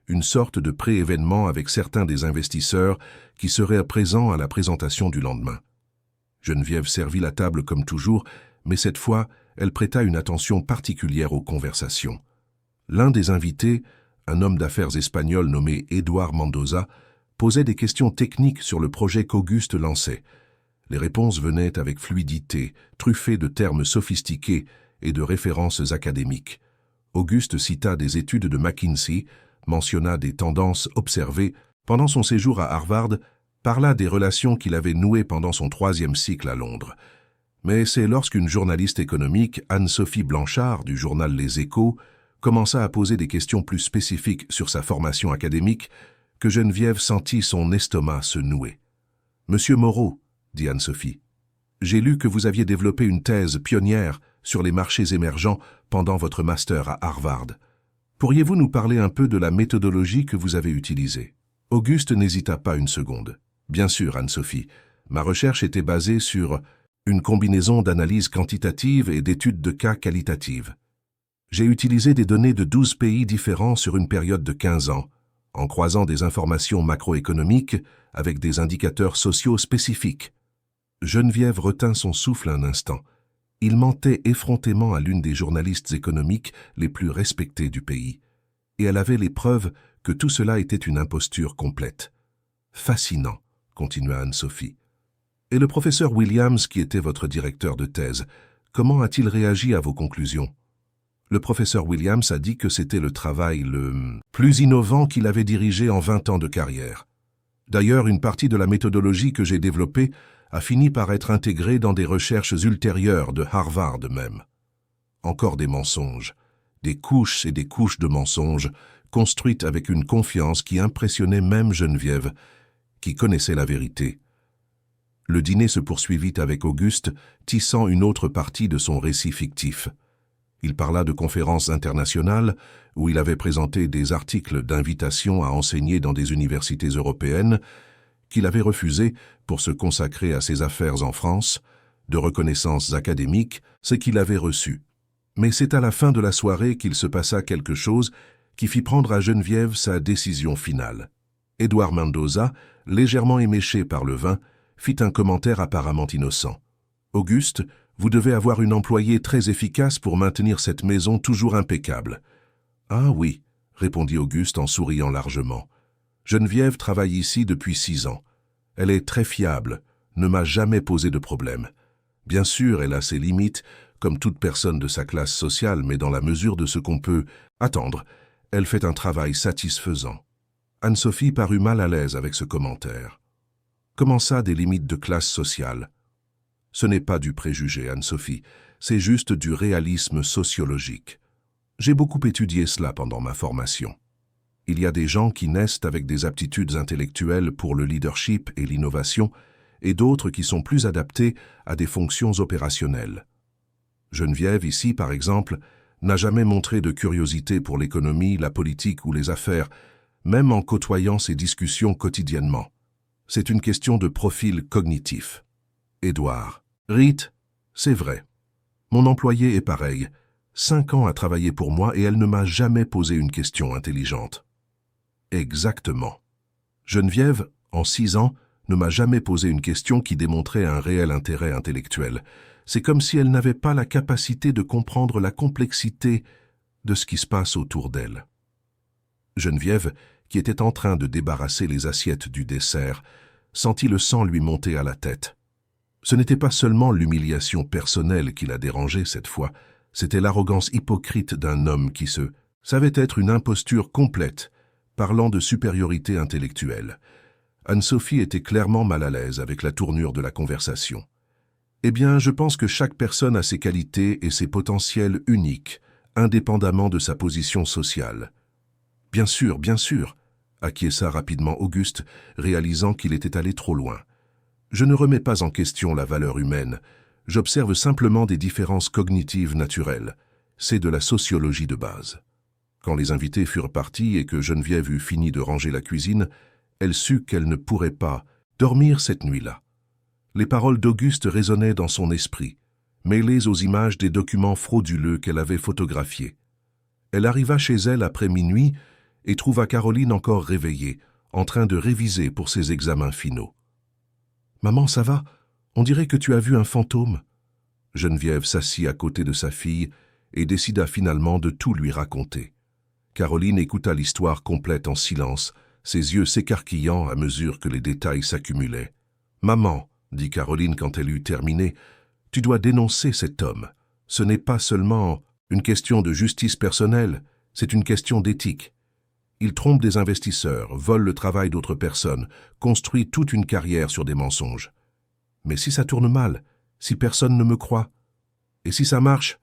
A: une sorte de pré-événement avec certains des investisseurs qui seraient présents à la présentation du lendemain. Geneviève servit la table comme toujours, mais cette fois, elle prêta une attention particulière aux conversations. L'un des invités, un homme d'affaires espagnol nommé Édouard Mendoza, posait des questions techniques sur le projet qu'Auguste lançait. Les réponses venaient avec fluidité, truffées de termes sophistiqués et de références académiques. Auguste cita des études de McKinsey, mentionna des tendances observées pendant son séjour à Harvard, parla des relations qu'il avait nouées pendant son 3e cycle à Londres. Mais c'est lorsqu'une journaliste économique, Anne-Sophie Blanchard, du journal Les Échos, commença à poser des questions plus spécifiques sur sa formation académique que Geneviève sentit son estomac se nouer. « Monsieur Moreau, » dit Anne-Sophie, « j'ai lu que vous aviez développé une thèse pionnière sur les marchés émergents pendant votre master à Harvard. Pourriez-vous nous parler un peu de la méthodologie que vous avez utilisée ?» Auguste n'hésita pas une seconde. « Bien sûr, Anne-Sophie, ma recherche était basée sur une combinaison d'analyses quantitatives et d'études de cas qualitatives. J'ai utilisé des données de 12 pays différents sur une période de 15 ans, en croisant des informations macroéconomiques avec des indicateurs sociaux spécifiques. » Geneviève retint son souffle un instant. Il mentait effrontément à l'une des journalistes économiques les plus respectées du pays. Et elle avait les preuves que tout cela était une imposture complète. « Fascinant, » continua Anne-Sophie. « Et le professeur Williams, qui était votre directeur de thèse, comment a-t-il réagi à vos conclusions ?» Le professeur Williams a dit que c'était le travail le plus innovant qu'il avait dirigé en 20 ans de carrière. D'ailleurs, une partie de la méthodologie que j'ai développée a fini par être intégrée dans des recherches ultérieures de Harvard même. Encore des mensonges, des couches et des couches de mensonges, construites avec une confiance qui impressionnait même Geneviève, qui connaissait la vérité. Le dîner se poursuivit avec Auguste, tissant une autre partie de son récit fictif. Il parla de conférences internationales où il avait présenté des articles d'invitation à enseigner dans des universités européennes qu'il avait refusées pour se consacrer à ses affaires en France, de reconnaissances académiques, ce qu'il avait reçu. Mais c'est à la fin de la soirée qu'il se passa quelque chose qui fit prendre à Geneviève sa décision finale. Édouard Mendoza, légèrement éméché par le vin, fit un commentaire apparemment innocent. « Auguste, vous devez avoir une employée très efficace pour maintenir cette maison toujours impeccable. »« Ah oui, » répondit Auguste en souriant largement. « Geneviève travaille ici depuis 6 ans. Elle est très fiable, ne m'a jamais posé de problème. Bien sûr, elle a ses limites, comme toute personne de sa classe sociale, mais dans la mesure de ce qu'on peut attendre, elle fait un travail satisfaisant. Anne-Sophie parut mal à l'aise avec ce commentaire. Comment ça, des limites de classe sociale? Ce n'est pas du préjugé, Anne-Sophie, c'est juste du réalisme sociologique. J'ai beaucoup étudié cela pendant ma formation. Il y a des gens qui naissent avec des aptitudes intellectuelles pour le leadership et l'innovation, et d'autres qui sont plus adaptés à des fonctions opérationnelles. Geneviève, ici, par exemple, n'a jamais montré de curiosité pour l'économie, la politique ou les affaires, même en côtoyant ces discussions quotidiennement. C'est une question de profil cognitif. Édouard. Rite, c'est vrai. Mon employée est pareil. 5 ans à travailler pour moi et elle ne m'a jamais posé une question intelligente. Exactement. Geneviève, en 6 ans, ne m'a jamais posé une question qui démontrait un réel intérêt intellectuel. C'est comme si elle n'avait pas la capacité de comprendre la complexité de ce qui se passe autour d'elle. Geneviève, qui était en train de débarrasser les assiettes du dessert, sentit le sang lui monter à la tête. Ce n'était pas seulement l'humiliation personnelle qui la dérangeait cette fois, c'était l'arrogance hypocrite d'un homme qui savait être une imposture complète, parlant de supériorité intellectuelle. Anne-Sophie était clairement mal à l'aise avec la tournure de la conversation. Eh bien, je pense que chaque personne a ses qualités et ses potentiels uniques, indépendamment de sa position sociale. Bien sûr, acquiesça rapidement Auguste, réalisant qu'il était allé trop loin. Je ne remets pas en question la valeur humaine, j'observe simplement des différences cognitives naturelles. C'est de la sociologie de base. Quand les invités furent partis et que Geneviève eut fini de ranger la cuisine, elle sut qu'elle ne pourrait pas dormir cette nuit-là. Les paroles d'Auguste résonnaient dans son esprit, mêlées aux images des documents frauduleux qu'elle avait photographiés. Elle arriva chez elle après minuit et trouva Caroline encore réveillée, en train de réviser pour ses examens finaux. « Maman, ça va? On dirait que tu as vu un fantôme. » Geneviève s'assit à côté de sa fille et décida finalement de tout lui raconter. Caroline écouta l'histoire complète en silence, ses yeux s'écarquillant à mesure que les détails s'accumulaient. « Maman, » dit Caroline quand elle eut terminé, « tu dois dénoncer cet homme. Ce n'est pas seulement une question de justice personnelle, c'est une question d'éthique. Il trompe des investisseurs, vole le travail d'autres personnes, construit toute une carrière sur des mensonges. Mais si ça tourne mal, si personne ne me croit, et si ça marche,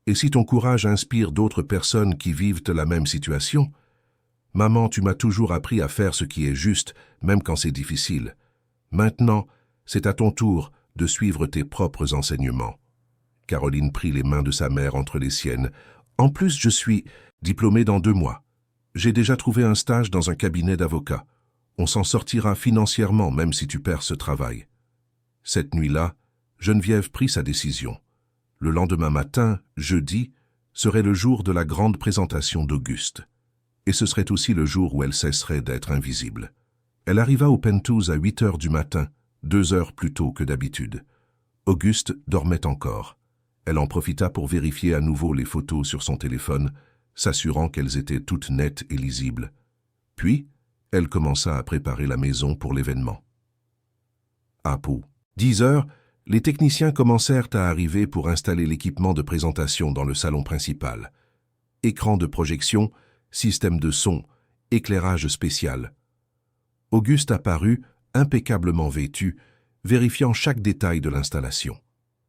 A: et si ton courage inspire d'autres personnes qui vivent la même situation, maman, tu m'as toujours appris à faire ce qui est juste, même quand c'est difficile. Maintenant, c'est à ton tour de suivre tes propres enseignements. » Caroline prit les mains de sa mère entre les siennes. « En plus, je suis diplômée dans 2 mois. J'ai déjà trouvé un stage dans un cabinet d'avocat. On s'en sortira financièrement même si tu perds ce travail. » Cette nuit-là, Geneviève prit sa décision. Le lendemain matin, jeudi, serait le jour de la grande présentation d'Auguste. Et ce serait aussi le jour où elle cesserait d'être invisible. Elle arriva au Penthouse à 8 heures du matin, 2 heures plus tôt que d'habitude. Auguste dormait encore. Elle en profita pour vérifier à nouveau les photos sur son téléphone, s'assurant qu'elles étaient toutes nettes et lisibles. Puis, elle commença à préparer la maison pour l'événement. À Pau. 10 heures, les techniciens commencèrent à arriver pour installer l'équipement de présentation dans le salon principal. Écran de projection, système de son, éclairage spécial. Auguste apparut, impeccablement vêtu, vérifiant chaque détail de l'installation.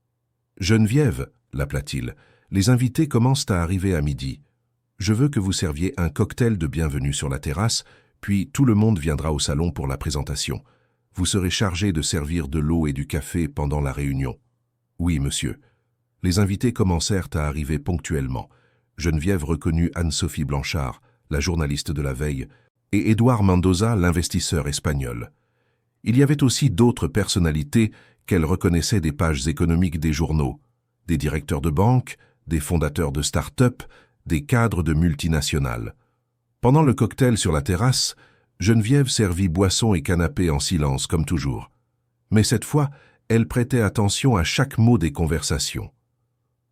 A: « Geneviève, » l'appela-t-il, « les invités commencent à arriver à midi. Je veux que vous serviez un cocktail de bienvenue sur la terrasse, puis tout le monde viendra au salon pour la présentation. Vous serez chargé de servir de l'eau et du café pendant la réunion. »« Oui, monsieur. » Les invités commencèrent à arriver ponctuellement. Geneviève reconnut Anne-Sophie Blanchard, la journaliste de la veille, et Édouard Mendoza, l'investisseur espagnol. Il y avait aussi d'autres personnalités qu'elle reconnaissait des pages économiques des journaux, des directeurs de banque, des fondateurs de start-up, des cadres de multinationales. Pendant le cocktail sur la terrasse, Geneviève servit boissons et canapés en silence, comme toujours. Mais cette fois, elle prêtait attention à chaque mot des conversations.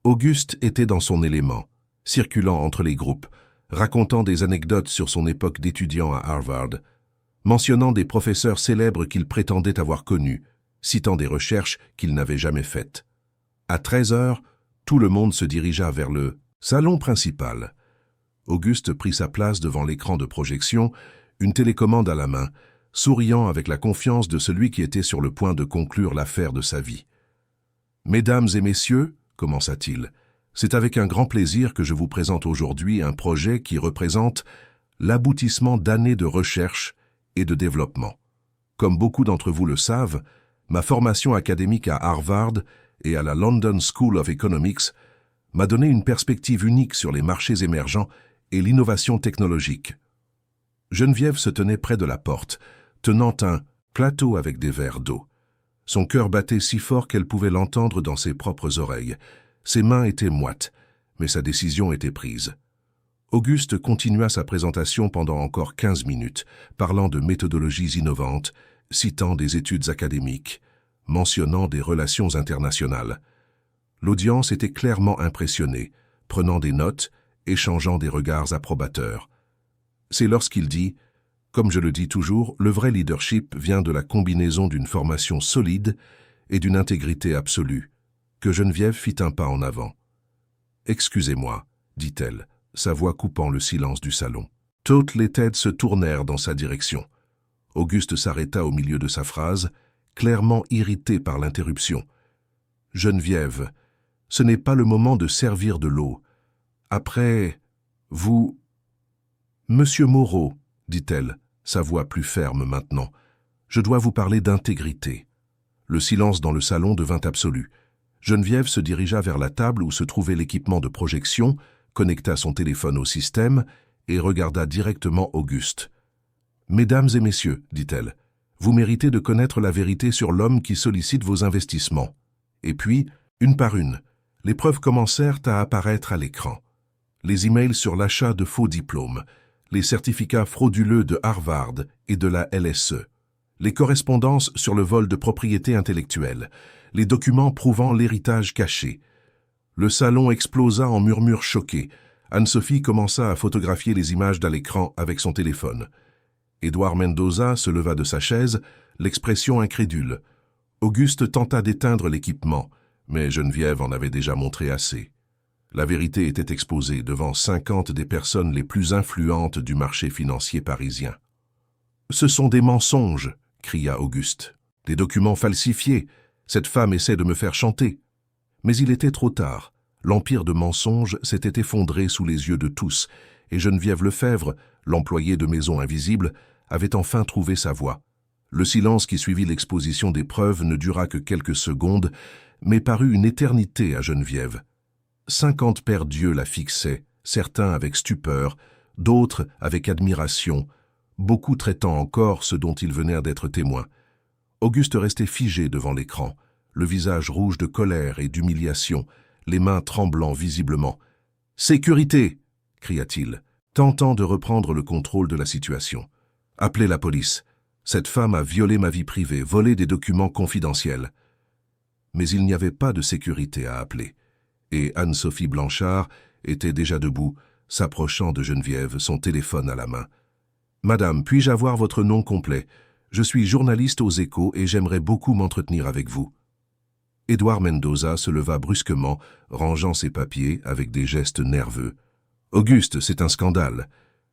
A: Auguste était dans son élément, circulant entre les groupes, racontant des anecdotes sur son époque d'étudiant à Harvard, mentionnant des professeurs célèbres qu'il prétendait avoir connus, citant des recherches qu'il n'avait jamais faites. À 13 heures, tout le monde se dirigea vers le salon principal. Auguste prit sa place devant l'écran de projection, une télécommande à la main, souriant avec la confiance de celui qui était sur le point de conclure l'affaire de sa vie. « Mesdames et messieurs, commença-t-il, c'est avec un grand plaisir que je vous présente aujourd'hui un projet qui représente l'aboutissement d'années de recherche et de développement. Comme beaucoup d'entre vous le savent, ma formation académique à Harvard et à la London School of Economics m'a donné une perspective unique sur les marchés émergents et l'innovation technologique. » Geneviève se tenait près de la porte, tenant un plateau avec des verres d'eau. Son cœur battait si fort qu'elle pouvait l'entendre dans ses propres oreilles. Ses mains étaient moites, mais sa décision était prise. Auguste continua sa présentation pendant encore 15 minutes, parlant de méthodologies innovantes, citant des études académiques, mentionnant des relations internationales. L'audience était clairement impressionnée, prenant des notes, échangeant des regards approbateurs. C'est lorsqu'il dit « Comme je le dis toujours, le vrai leadership vient de la combinaison d'une formation solide et d'une intégrité absolue », que Geneviève fit un pas en avant. « Excusez-moi », dit-elle, sa voix coupant le silence du salon. Toutes les têtes se tournèrent dans sa direction. Auguste s'arrêta au milieu de sa phrase, clairement irrité par l'interruption. « Geneviève, ce n'est pas le moment de servir de l'eau. Après, vous... » « Monsieur Moreau, dit-elle, sa voix plus ferme maintenant, je dois vous parler d'intégrité. » Le silence dans le salon devint absolu. Geneviève se dirigea vers la table où se trouvait l'équipement de projection, connecta son téléphone au système et regarda directement Auguste. « Mesdames et messieurs, dit-elle, vous méritez de connaître la vérité sur l'homme qui sollicite vos investissements. » Et puis, une par une, les preuves commencèrent à apparaître à l'écran. Les emails sur l'achat de faux diplômes, les certificats frauduleux de Harvard et de la LSE, les correspondances sur le vol de propriété intellectuelle, les documents prouvant l'héritage caché. Le salon explosa en murmures choqués. Anne-Sophie commença à photographier les images à l'écran avec son téléphone. Édouard Mendoza se leva de sa chaise, l'expression incrédule. Auguste tenta d'éteindre l'équipement, mais Geneviève en avait déjà montré assez. La vérité était exposée devant 50 des personnes les plus influentes du marché financier parisien. « Ce sont des mensonges !» cria Auguste. « Des documents falsifiés. Cette femme essaie de me faire chanter. » Mais il était trop tard. L'empire de mensonges s'était effondré sous les yeux de tous, et Geneviève Lefebvre, l'employée de Maison Invisible, avait enfin trouvé sa voie. Le silence qui suivit l'exposition des preuves ne dura que quelques secondes, mais parut une éternité à Geneviève. 50 pères Dieu la fixaient, certains avec stupeur, d'autres avec admiration, beaucoup traitant encore ceux dont ils venèrent d'être témoins. Auguste restait figé devant l'écran, le visage rouge de colère et d'humiliation, les mains tremblant visiblement. « Sécurité !» cria-t-il, tentant de reprendre le contrôle de la situation. « Appelez la police. Cette femme a violé ma vie privée, volé des documents confidentiels. » Mais il n'y avait pas de sécurité à appeler. Et Anne-Sophie Blanchard était déjà debout, s'approchant de Geneviève, son téléphone à la main. « Madame, puis-je avoir votre nom complet? Je suis journaliste aux Échos et j'aimerais beaucoup m'entretenir avec vous. » Édouard Mendoza se leva brusquement, rangeant ses papiers avec des gestes nerveux. « Auguste, c'est un scandale.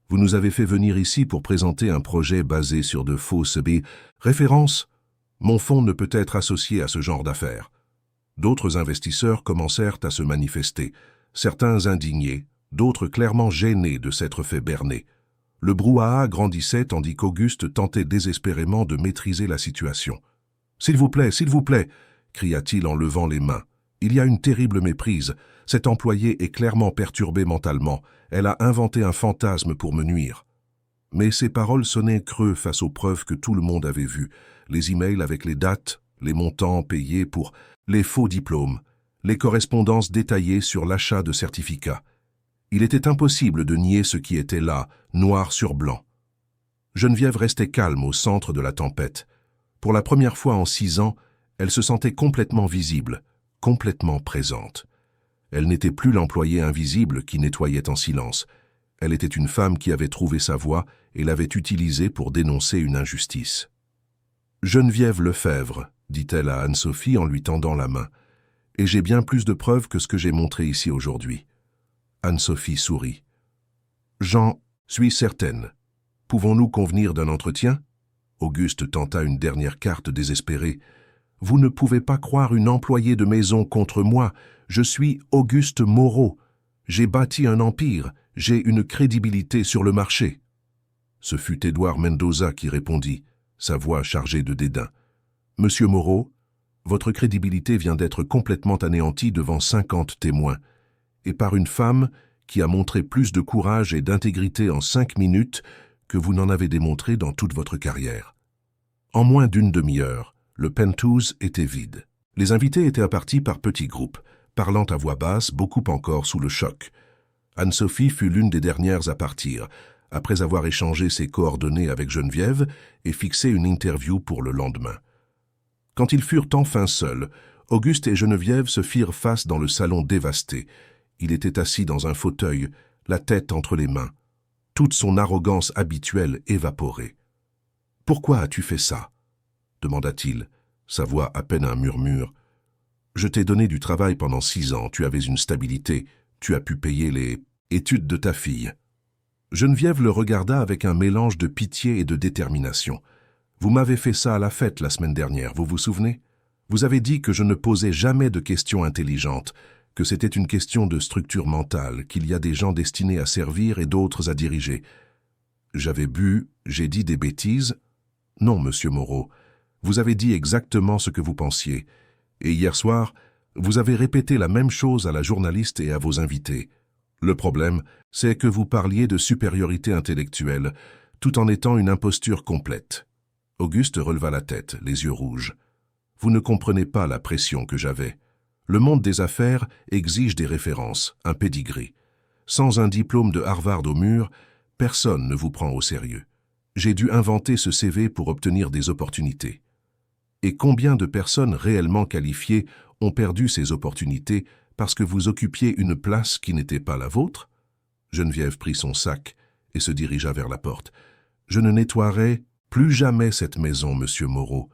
A: Vous nous avez fait venir ici pour présenter un projet basé sur de fausses références. Mon fonds ne peut être associé à ce genre d'affaires. » D'autres investisseurs commencèrent à se manifester, certains indignés, d'autres clairement gênés de s'être fait berner. Le brouhaha grandissait tandis qu'Auguste tentait désespérément de maîtriser la situation. « S'il vous plaît, cria-t-il en levant les mains. « Il y a une terrible méprise. Cette employée est clairement perturbée mentalement. Elle a inventé un fantasme pour me nuire. » Mais ces paroles sonnaient creux face aux preuves que tout le monde avait vues, les emails avec les dates, les montants payés pour les faux diplômes, les correspondances détaillées sur l'achat de certificats. Il était impossible de nier ce qui était là, noir sur blanc. Geneviève restait calme au centre de la tempête. Pour la première fois en 6 ans, elle se sentait complètement visible, complètement présente. Elle n'était plus l'employée invisible qui nettoyait en silence. Elle était une femme qui avait trouvé sa voie et l'avait utilisée pour dénoncer une injustice. « Geneviève Lefebvre, dit-elle à Anne-Sophie en lui tendant la main. « Et j'ai bien plus de preuves que ce que j'ai montré ici aujourd'hui. » Anne-Sophie sourit. « J'en suis certaine. Pouvons-nous convenir d'un entretien ?» Auguste tenta une dernière carte désespérée. « Vous ne pouvez pas croire une employée de maison contre moi. Je suis Auguste Moreau. J'ai bâti un empire. J'ai une crédibilité sur le marché. » Ce fut Édouard Mendoza qui répondit, sa voix chargée de dédain. « Monsieur Moreau, votre crédibilité vient d'être complètement anéantie devant 50 témoins, et par une femme qui a montré plus de courage et d'intégrité en 5 minutes que vous n'en avez démontré dans toute votre carrière. » En moins d'une demi-heure, le penthouse était vide. Les invités étaient répartis par petits groupes, parlant à voix basse, beaucoup encore sous le choc. Anne-Sophie fut l'une des dernières à partir, après avoir échangé ses coordonnées avec Geneviève et fixé une interview pour le lendemain. Quand ils furent enfin seuls, Auguste et Geneviève se firent face dans le salon dévasté. Il était assis dans un fauteuil, la tête entre les mains, toute son arrogance habituelle évaporée. « Pourquoi as-tu fait ça ?» demanda-t-il, sa voix à peine un murmure. « Je t'ai donné du travail pendant 6 ans, tu avais une stabilité, tu as pu payer les études de ta fille. » Geneviève le regarda avec un mélange de pitié et de détermination. « Vous m'avez fait ça à la fête la semaine dernière, vous vous souvenez? Vous avez dit que je ne posais jamais de questions intelligentes, que c'était une question de structure mentale, qu'il y a des gens destinés à servir et d'autres à diriger. J'avais bu, j'ai dit des bêtises? Non, monsieur Moreau, vous avez dit exactement ce que vous pensiez. Et hier soir, vous avez répété la même chose à la journaliste et à vos invités. Le problème, c'est que vous parliez de supériorité intellectuelle, tout en étant une imposture complète. » Auguste releva la tête, les yeux rouges. « Vous ne comprenez pas la pression que j'avais. Le monde des affaires exige des références, un pédigré. Sans un diplôme de Harvard au mur, personne ne vous prend au sérieux. J'ai dû inventer ce CV pour obtenir des opportunités. Et combien de personnes réellement qualifiées ont perdu ces opportunités parce que vous occupiez une place qui n'était pas la vôtre? » Geneviève prit son sac et se dirigea vers la porte. « Je ne nettoierai plus jamais cette maison, monsieur Moreau,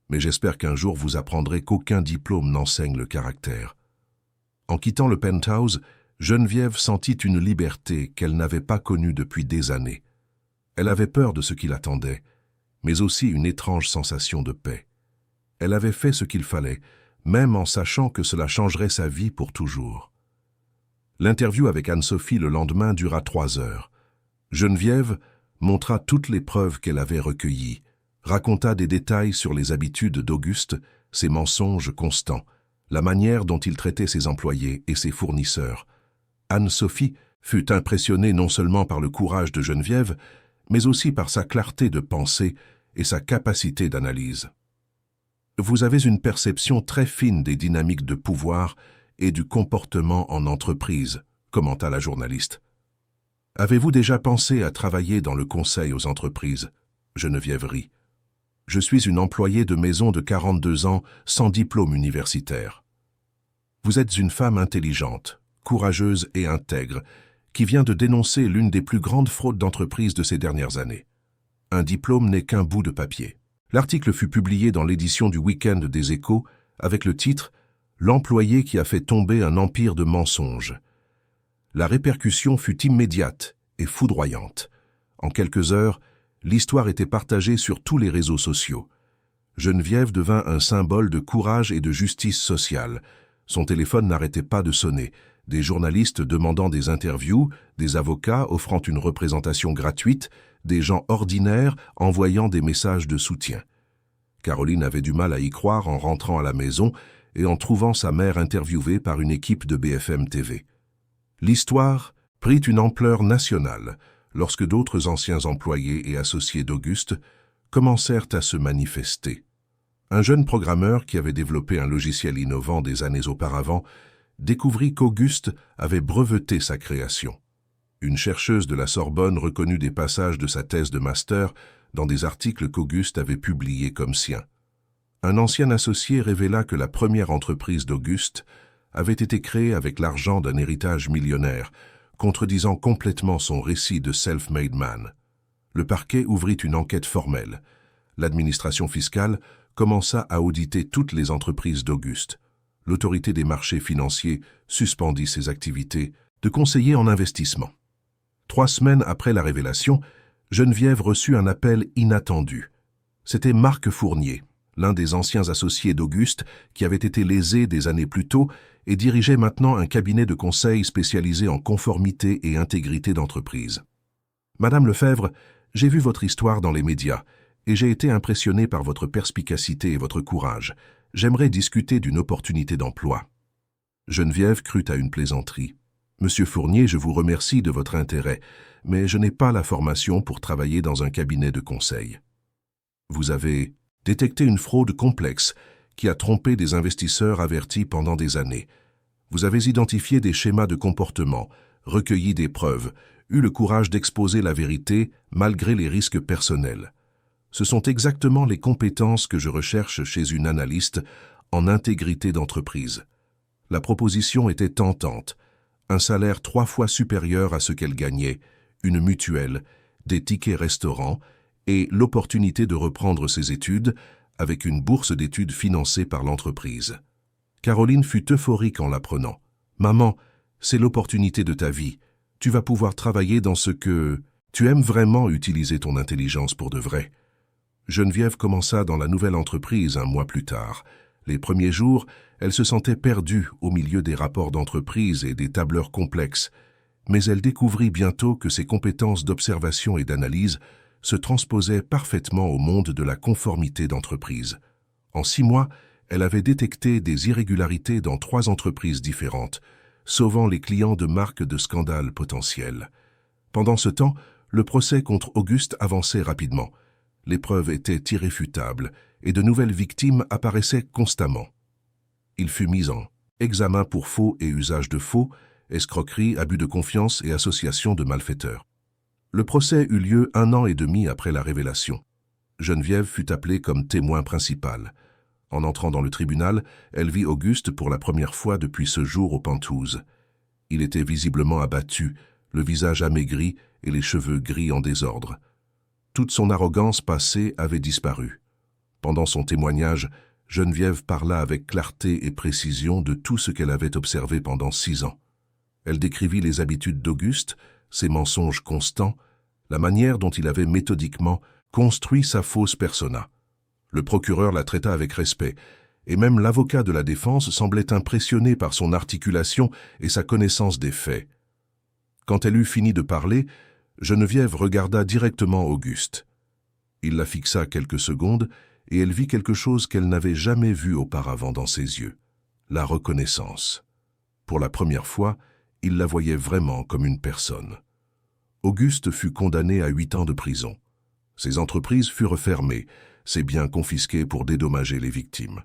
A: mais j'espère qu'un jour vous apprendrez qu'aucun diplôme n'enseigne le caractère. » En quittant le penthouse, Geneviève sentit une liberté qu'elle n'avait pas connue depuis des années. Elle avait peur de ce qui l'attendait, mais aussi une étrange sensation de paix. Elle avait fait ce qu'il fallait, même en sachant que cela changerait sa vie pour toujours. L'interview avec Anne-Sophie le lendemain dura 3 heures. Geneviève montra toutes les preuves qu'elle avait recueillies, raconta des détails sur les habitudes d'Auguste, ses mensonges constants, la manière dont il traitait ses employés et ses fournisseurs. Anne-Sophie fut impressionnée non seulement par le courage de Geneviève, mais aussi par sa clarté de pensée et sa capacité d'analyse. « Vous avez une perception très fine des dynamiques de pouvoir et du comportement en entreprise, » commenta la journaliste. « Avez-vous déjà pensé à travailler dans le conseil aux entreprises ?» Geneviève rit. « Je suis une employée de maison de 42 ans sans diplôme universitaire. Vous êtes une femme intelligente, courageuse et intègre, qui vient de dénoncer l'une des plus grandes fraudes d'entreprise de ces dernières années. Un diplôme n'est qu'un bout de papier. » L'article fut publié dans l'édition du week-end des Échos avec le titre « L'employé qui a fait tomber un empire de mensonges ». La répercussion fut immédiate et foudroyante. En quelques heures, l'histoire était partagée sur tous les réseaux sociaux. Geneviève devint un symbole de courage et de justice sociale. Son téléphone n'arrêtait pas de sonner, des journalistes demandant des interviews, des avocats offrant une représentation gratuite, des gens ordinaires envoyant des messages de soutien. Caroline avait du mal à y croire en rentrant à la maison et en trouvant sa mère interviewée par une équipe de BFM TV. L'histoire prit une ampleur nationale lorsque d'autres anciens employés et associés d'Auguste commencèrent à se manifester. Un jeune programmeur qui avait développé un logiciel innovant des années auparavant découvrit qu'Auguste avait breveté sa création. Une chercheuse de la Sorbonne reconnut des passages de sa thèse de master dans des articles qu'Auguste avait publiés comme siens. Un ancien associé révéla que la première entreprise d'Auguste avait été créée avec l'argent d'un héritage millionnaire, contredisant complètement son récit de self-made man. Le parquet ouvrit une enquête formelle. L'administration fiscale commença à auditer toutes les entreprises d'Auguste. L'autorité des marchés financiers suspendit ses activités de conseiller en investissement. 3 semaines après la révélation, Geneviève reçut un appel inattendu. C'était Marc Fournier, l'un des anciens associés d'Auguste qui avait été lésé des années plus tôt et dirigeait maintenant un cabinet de conseil spécialisé en conformité et intégrité d'entreprise. « Madame Lefebvre, j'ai vu votre histoire dans les médias et j'ai été impressionné par votre perspicacité et votre courage. J'aimerais discuter d'une opportunité d'emploi. » Geneviève crut à une plaisanterie. « Monsieur Fournier, je vous remercie de votre intérêt, mais je n'ai pas la formation pour travailler dans un cabinet de conseil. Vous avez détecté une fraude complexe qui a trompé des investisseurs avertis pendant des années. Vous avez identifié des schémas de comportement, recueilli des preuves, eu le courage d'exposer la vérité malgré les risques personnels. Ce sont exactement les compétences que je recherche chez une analyste en intégrité d'entreprise. La proposition était tentante, un salaire 3 fois supérieur à ce qu'elle gagnait, une mutuelle, des tickets restaurants et l'opportunité de reprendre ses études avec une bourse d'études financée par l'entreprise. Caroline fut euphorique en l'apprenant. « Maman, c'est l'opportunité de ta vie. Tu vas pouvoir travailler dans ce que... Tu aimes vraiment utiliser ton intelligence pour de vrai. » Geneviève commença dans la nouvelle entreprise un mois plus tard. Les premiers jours, elle se sentait perdue au milieu des rapports d'entreprise et des tableurs complexes, mais elle découvrit bientôt que ses compétences d'observation et d'analyse se transposaient parfaitement au monde de la conformité d'entreprise. En 6 mois, elle avait détecté des irrégularités dans 3 entreprises différentes, sauvant les clients de marques de scandales potentiels. Pendant ce temps, le procès contre Auguste avançait rapidement. Les preuves étaient irréfutables et de nouvelles victimes apparaissaient constamment. Il fut mis en examen pour faux et usage de faux, escroquerie, abus de confiance et association de malfaiteurs. Le procès eut lieu 1 an et demi après la révélation. Geneviève fut appelée comme témoin principal. En entrant dans le tribunal, elle vit Auguste pour la première fois depuis ce jour aux pentouses. Il était visiblement abattu, le visage amaigri et les cheveux gris en désordre. Toute son arrogance passée avait disparu. Pendant son témoignage, Geneviève parla avec clarté et précision de tout ce qu'elle avait observé pendant 6 ans. Elle décrivit les habitudes d'Auguste, ses mensonges constants, la manière dont il avait méthodiquement construit sa fausse persona. Le procureur la traita avec respect, et même l'avocat de la défense semblait impressionné par son articulation et sa connaissance des faits. Quand elle eut fini de parler, Geneviève regarda directement Auguste. Il la fixa quelques secondes, et elle vit quelque chose qu'elle n'avait jamais vu auparavant dans ses yeux, la reconnaissance. Pour la première fois, il la voyait vraiment comme une personne. Auguste fut condamné à 8 ans de prison. Ses entreprises furent fermées, ses biens confisqués pour dédommager les victimes.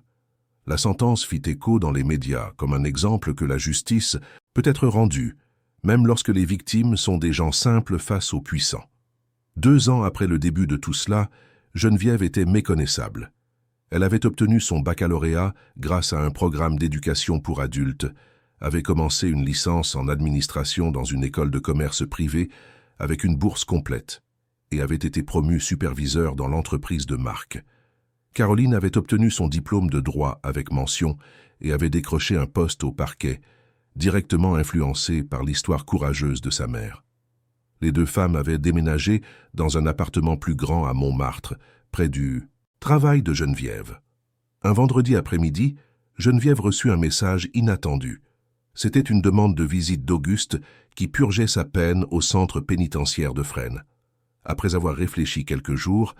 A: La sentence fit écho dans les médias comme un exemple que la justice peut être rendue, même lorsque les victimes sont des gens simples face aux puissants. 2 ans après le début de tout cela, Geneviève était méconnaissable. Elle avait obtenu son baccalauréat grâce à un programme d'éducation pour adultes, avait commencé une licence en administration dans une école de commerce privée avec une bourse complète et avait été promue superviseur dans l'entreprise de Marc. Caroline avait obtenu son diplôme de droit avec mention et avait décroché un poste au parquet, directement influencée par l'histoire courageuse de sa mère. Les 2 femmes avaient déménagé dans un appartement plus grand à Montmartre, près du travail de Geneviève. Un vendredi après-midi, Geneviève reçut un message inattendu. C'était une demande de visite d'Auguste qui purgeait sa peine au centre pénitentiaire de Fresnes. Après avoir réfléchi quelques jours,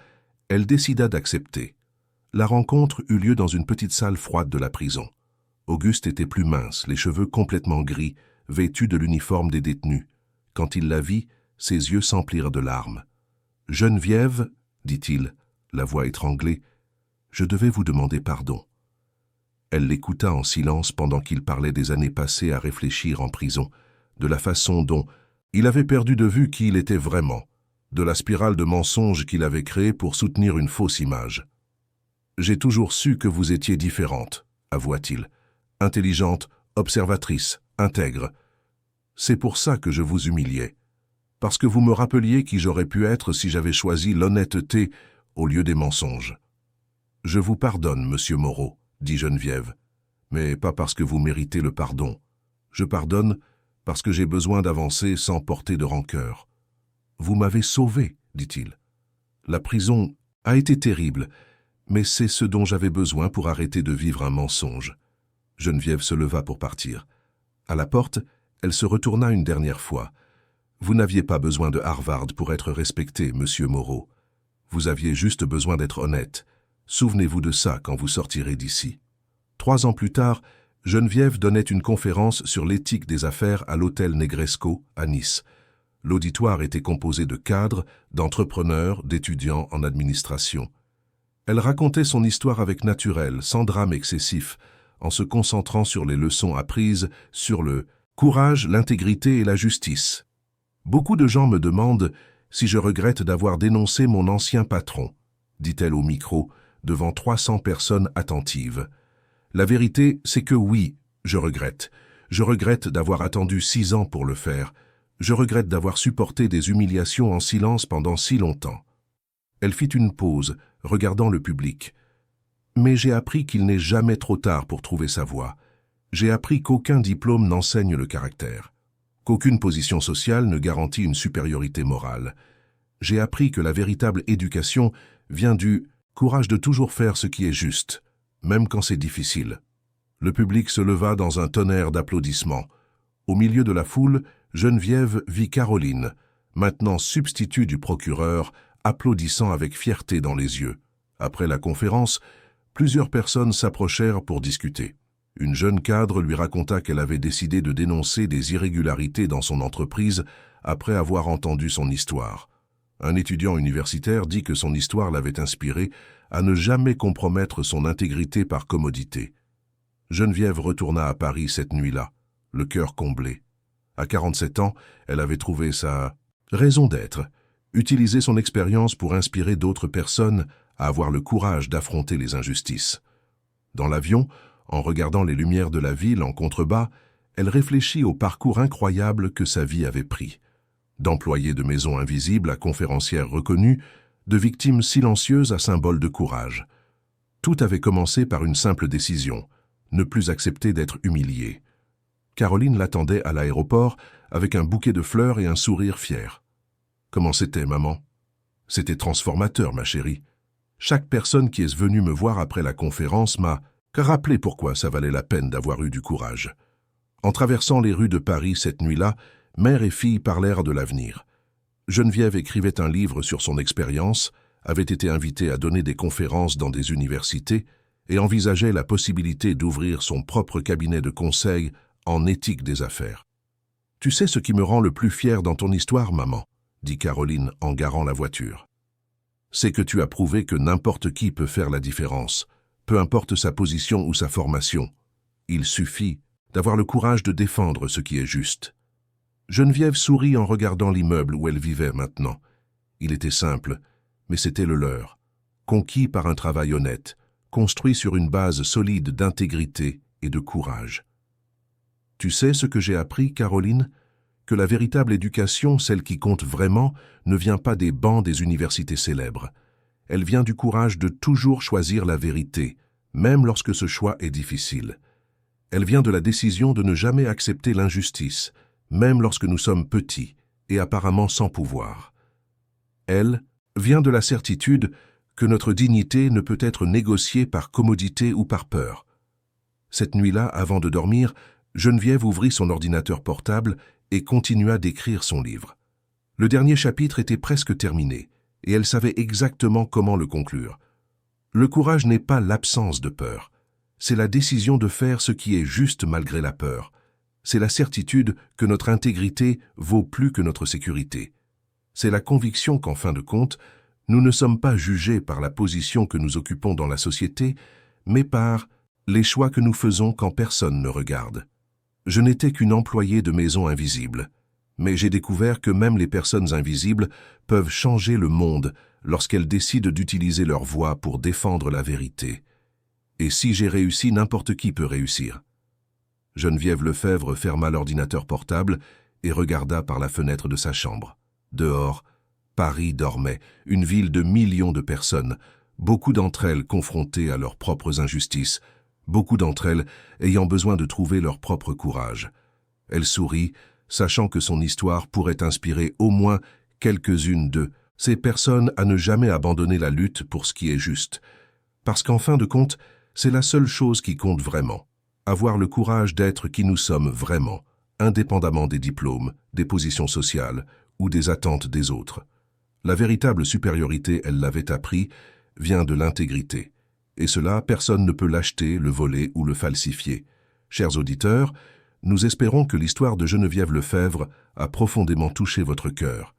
A: elle décida d'accepter. La rencontre eut lieu dans une petite salle froide de la prison. Auguste était plus mince, les cheveux complètement gris, vêtu de l'uniforme des détenus. Quand il la vit, ses yeux s'emplirent de larmes. « Geneviève, dit-il, la voix étranglée, je devais vous demander pardon. » Elle l'écouta en silence pendant qu'il parlait des années passées à réfléchir en prison, de la façon dont il avait perdu de vue qui il était vraiment, de la spirale de mensonges qu'il avait créée pour soutenir une fausse image. « J'ai toujours su que vous étiez différente, avoua-t-il, intelligente, observatrice, intègre. C'est pour ça que je vous humiliais. Parce que vous me rappeliez qui j'aurais pu être si j'avais choisi l'honnêteté au lieu des mensonges. « Je vous pardonne, monsieur Moreau, dit Geneviève, mais pas parce que vous méritez le pardon. Je pardonne parce que j'ai besoin d'avancer sans porter de rancœur. Vous m'avez sauvé, dit-il. La prison a été terrible, mais c'est ce dont j'avais besoin pour arrêter de vivre un mensonge. » Geneviève se leva pour partir. À la porte, elle se retourna une dernière fois. « Vous n'aviez pas besoin de Harvard pour être respecté, monsieur Moreau. Vous aviez juste besoin d'être honnête. Souvenez-vous de ça quand vous sortirez d'ici. » 3 ans plus tard, Geneviève donnait une conférence sur l'éthique des affaires à l'hôtel Negresco, à Nice. L'auditoire était composé de cadres, d'entrepreneurs, d'étudiants en administration. Elle racontait son histoire avec naturel, sans drame excessif, en se concentrant sur les leçons apprises, sur le courage, l'intégrité et la justice. Beaucoup de gens me demandent si je regrette d'avoir dénoncé mon ancien patron, dit-elle au micro, devant 300 personnes attentives. La vérité, c'est que oui, je regrette. Je regrette d'avoir attendu 6 ans pour le faire. Je regrette d'avoir supporté des humiliations en silence pendant si longtemps. Elle fit une pause, regardant le public. Mais j'ai appris qu'il n'est jamais trop tard pour trouver sa voie. J'ai appris qu'aucun diplôme n'enseigne le caractère, qu'aucune position sociale ne garantit une supériorité morale. J'ai appris que la véritable éducation vient du courage de toujours faire ce qui est juste, même quand c'est difficile. Le public se leva dans un tonnerre d'applaudissements. Au milieu de la foule, Geneviève vit Caroline, maintenant substitut du procureur, applaudissant avec fierté dans les yeux. Après la conférence, plusieurs personnes s'approchèrent pour discuter. Une jeune cadre lui raconta qu'elle avait décidé de dénoncer des irrégularités dans son entreprise après avoir entendu son histoire. Un étudiant universitaire dit que son histoire l'avait inspiré à ne jamais compromettre son intégrité par commodité. Geneviève retourna à Paris cette nuit-là, le cœur comblé. À 47 ans, elle avait trouvé sa raison d'être, utiliser son expérience pour inspirer d'autres personnes à avoir le courage d'affronter les injustices. Dans l'avion, en regardant les lumières de la ville en contrebas, elle réfléchit au parcours incroyable que sa vie avait pris. D'employée de maison invisible à conférencière reconnue, de victime silencieuse à symbole de courage. Tout avait commencé par une simple décision, ne plus accepter d'être humiliée. Caroline l'attendait à l'aéroport avec un bouquet de fleurs et un sourire fier. « Comment c'était, maman ?»« C'était transformateur, ma chérie. Chaque personne qui est venue me voir après la conférence m'a rappelé pourquoi ça valait la peine d'avoir eu du courage. » En traversant les rues de Paris cette nuit-là, mère et fille parlèrent de l'avenir. Geneviève écrivait un livre sur son expérience, avait été invitée à donner des conférences dans des universités et envisageait la possibilité d'ouvrir son propre cabinet de conseil en éthique des affaires. « Tu sais ce qui me rend le plus fier dans ton histoire, maman ?» dit Caroline en garant la voiture. « C'est que tu as prouvé que n'importe qui peut faire la différence, peu importe sa position ou sa formation. Il suffit d'avoir le courage de défendre ce qui est juste. » Geneviève sourit en regardant l'immeuble où elle vivait maintenant. Il était simple, mais c'était le leur, conquis par un travail honnête, construit sur une base solide d'intégrité et de courage. « Tu sais ce que j'ai appris, Caroline ? Que la véritable éducation, celle qui compte vraiment, ne vient pas des bancs des universités célèbres. Elle vient du courage de toujours choisir la vérité, même lorsque ce choix est difficile. Elle vient de la décision de ne jamais accepter l'injustice, même lorsque nous sommes petits et apparemment sans pouvoir. Elle vient de la certitude que notre dignité ne peut être négociée par commodité ou par peur. Cette nuit-là, avant de dormir, Geneviève ouvrit son ordinateur portable et continua d'écrire son livre. Le dernier chapitre était presque terminé, et elle savait exactement comment le conclure. Le courage n'est pas l'absence de peur, c'est la décision de faire ce qui est juste malgré la peur. C'est la certitude que notre intégrité vaut plus que notre sécurité. C'est la conviction qu'en fin de compte, nous ne sommes pas jugés par la position que nous occupons dans la société, mais par les choix que nous faisons quand personne ne regarde. Je n'étais qu'une employée de maison invisible, mais j'ai découvert que même les personnes invisibles peuvent changer le monde lorsqu'elles décident d'utiliser leur voix pour défendre la vérité. Et si j'ai réussi, n'importe qui peut réussir. Geneviève Lefebvre ferma l'ordinateur portable et regarda par la fenêtre de sa chambre. Dehors, Paris dormait, une ville de millions de personnes, beaucoup d'entre elles confrontées à leurs propres injustices, beaucoup d'entre elles ayant besoin de trouver leur propre courage. Elle sourit, sachant que son histoire pourrait inspirer au moins quelques-unes de ces personnes à ne jamais abandonner la lutte pour ce qui est juste. Parce qu'en fin de compte, c'est la seule chose qui compte vraiment. Avoir le courage d'être qui nous sommes vraiment, indépendamment des diplômes, des positions sociales ou des attentes des autres. La véritable supériorité, elle l'avait appris, vient de l'intégrité. Et cela, personne ne peut l'acheter, le voler ou le falsifier. Chers auditeurs, nous espérons que l'histoire de Geneviève Lefebvre a profondément touché votre cœur.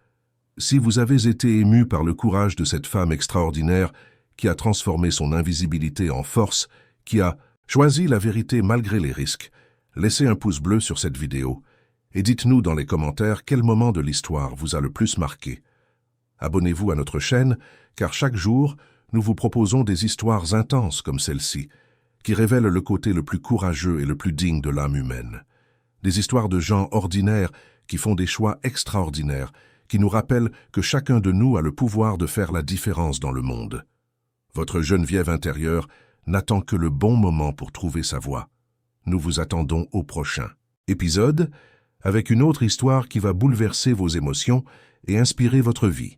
A: Si vous avez été ému par le courage de cette femme extraordinaire qui a transformé son invisibilité en force, qui a choisi la vérité malgré les risques, laissez un pouce bleu sur cette vidéo et dites-nous dans les commentaires quel moment de l'histoire vous a le plus marqué. Abonnez-vous à notre chaîne, car chaque jour, nous vous proposons des histoires intenses comme celle-ci, qui révèlent le côté le plus courageux et le plus digne de l'âme humaine. Des histoires de gens ordinaires qui font des choix extraordinaires, qui nous rappellent que chacun de nous a le pouvoir de faire la différence dans le monde. Votre Geneviève intérieure n'attend que le bon moment pour trouver sa voie. Nous vous attendons au prochain épisode, avec une autre histoire qui va bouleverser vos émotions et inspirer votre vie.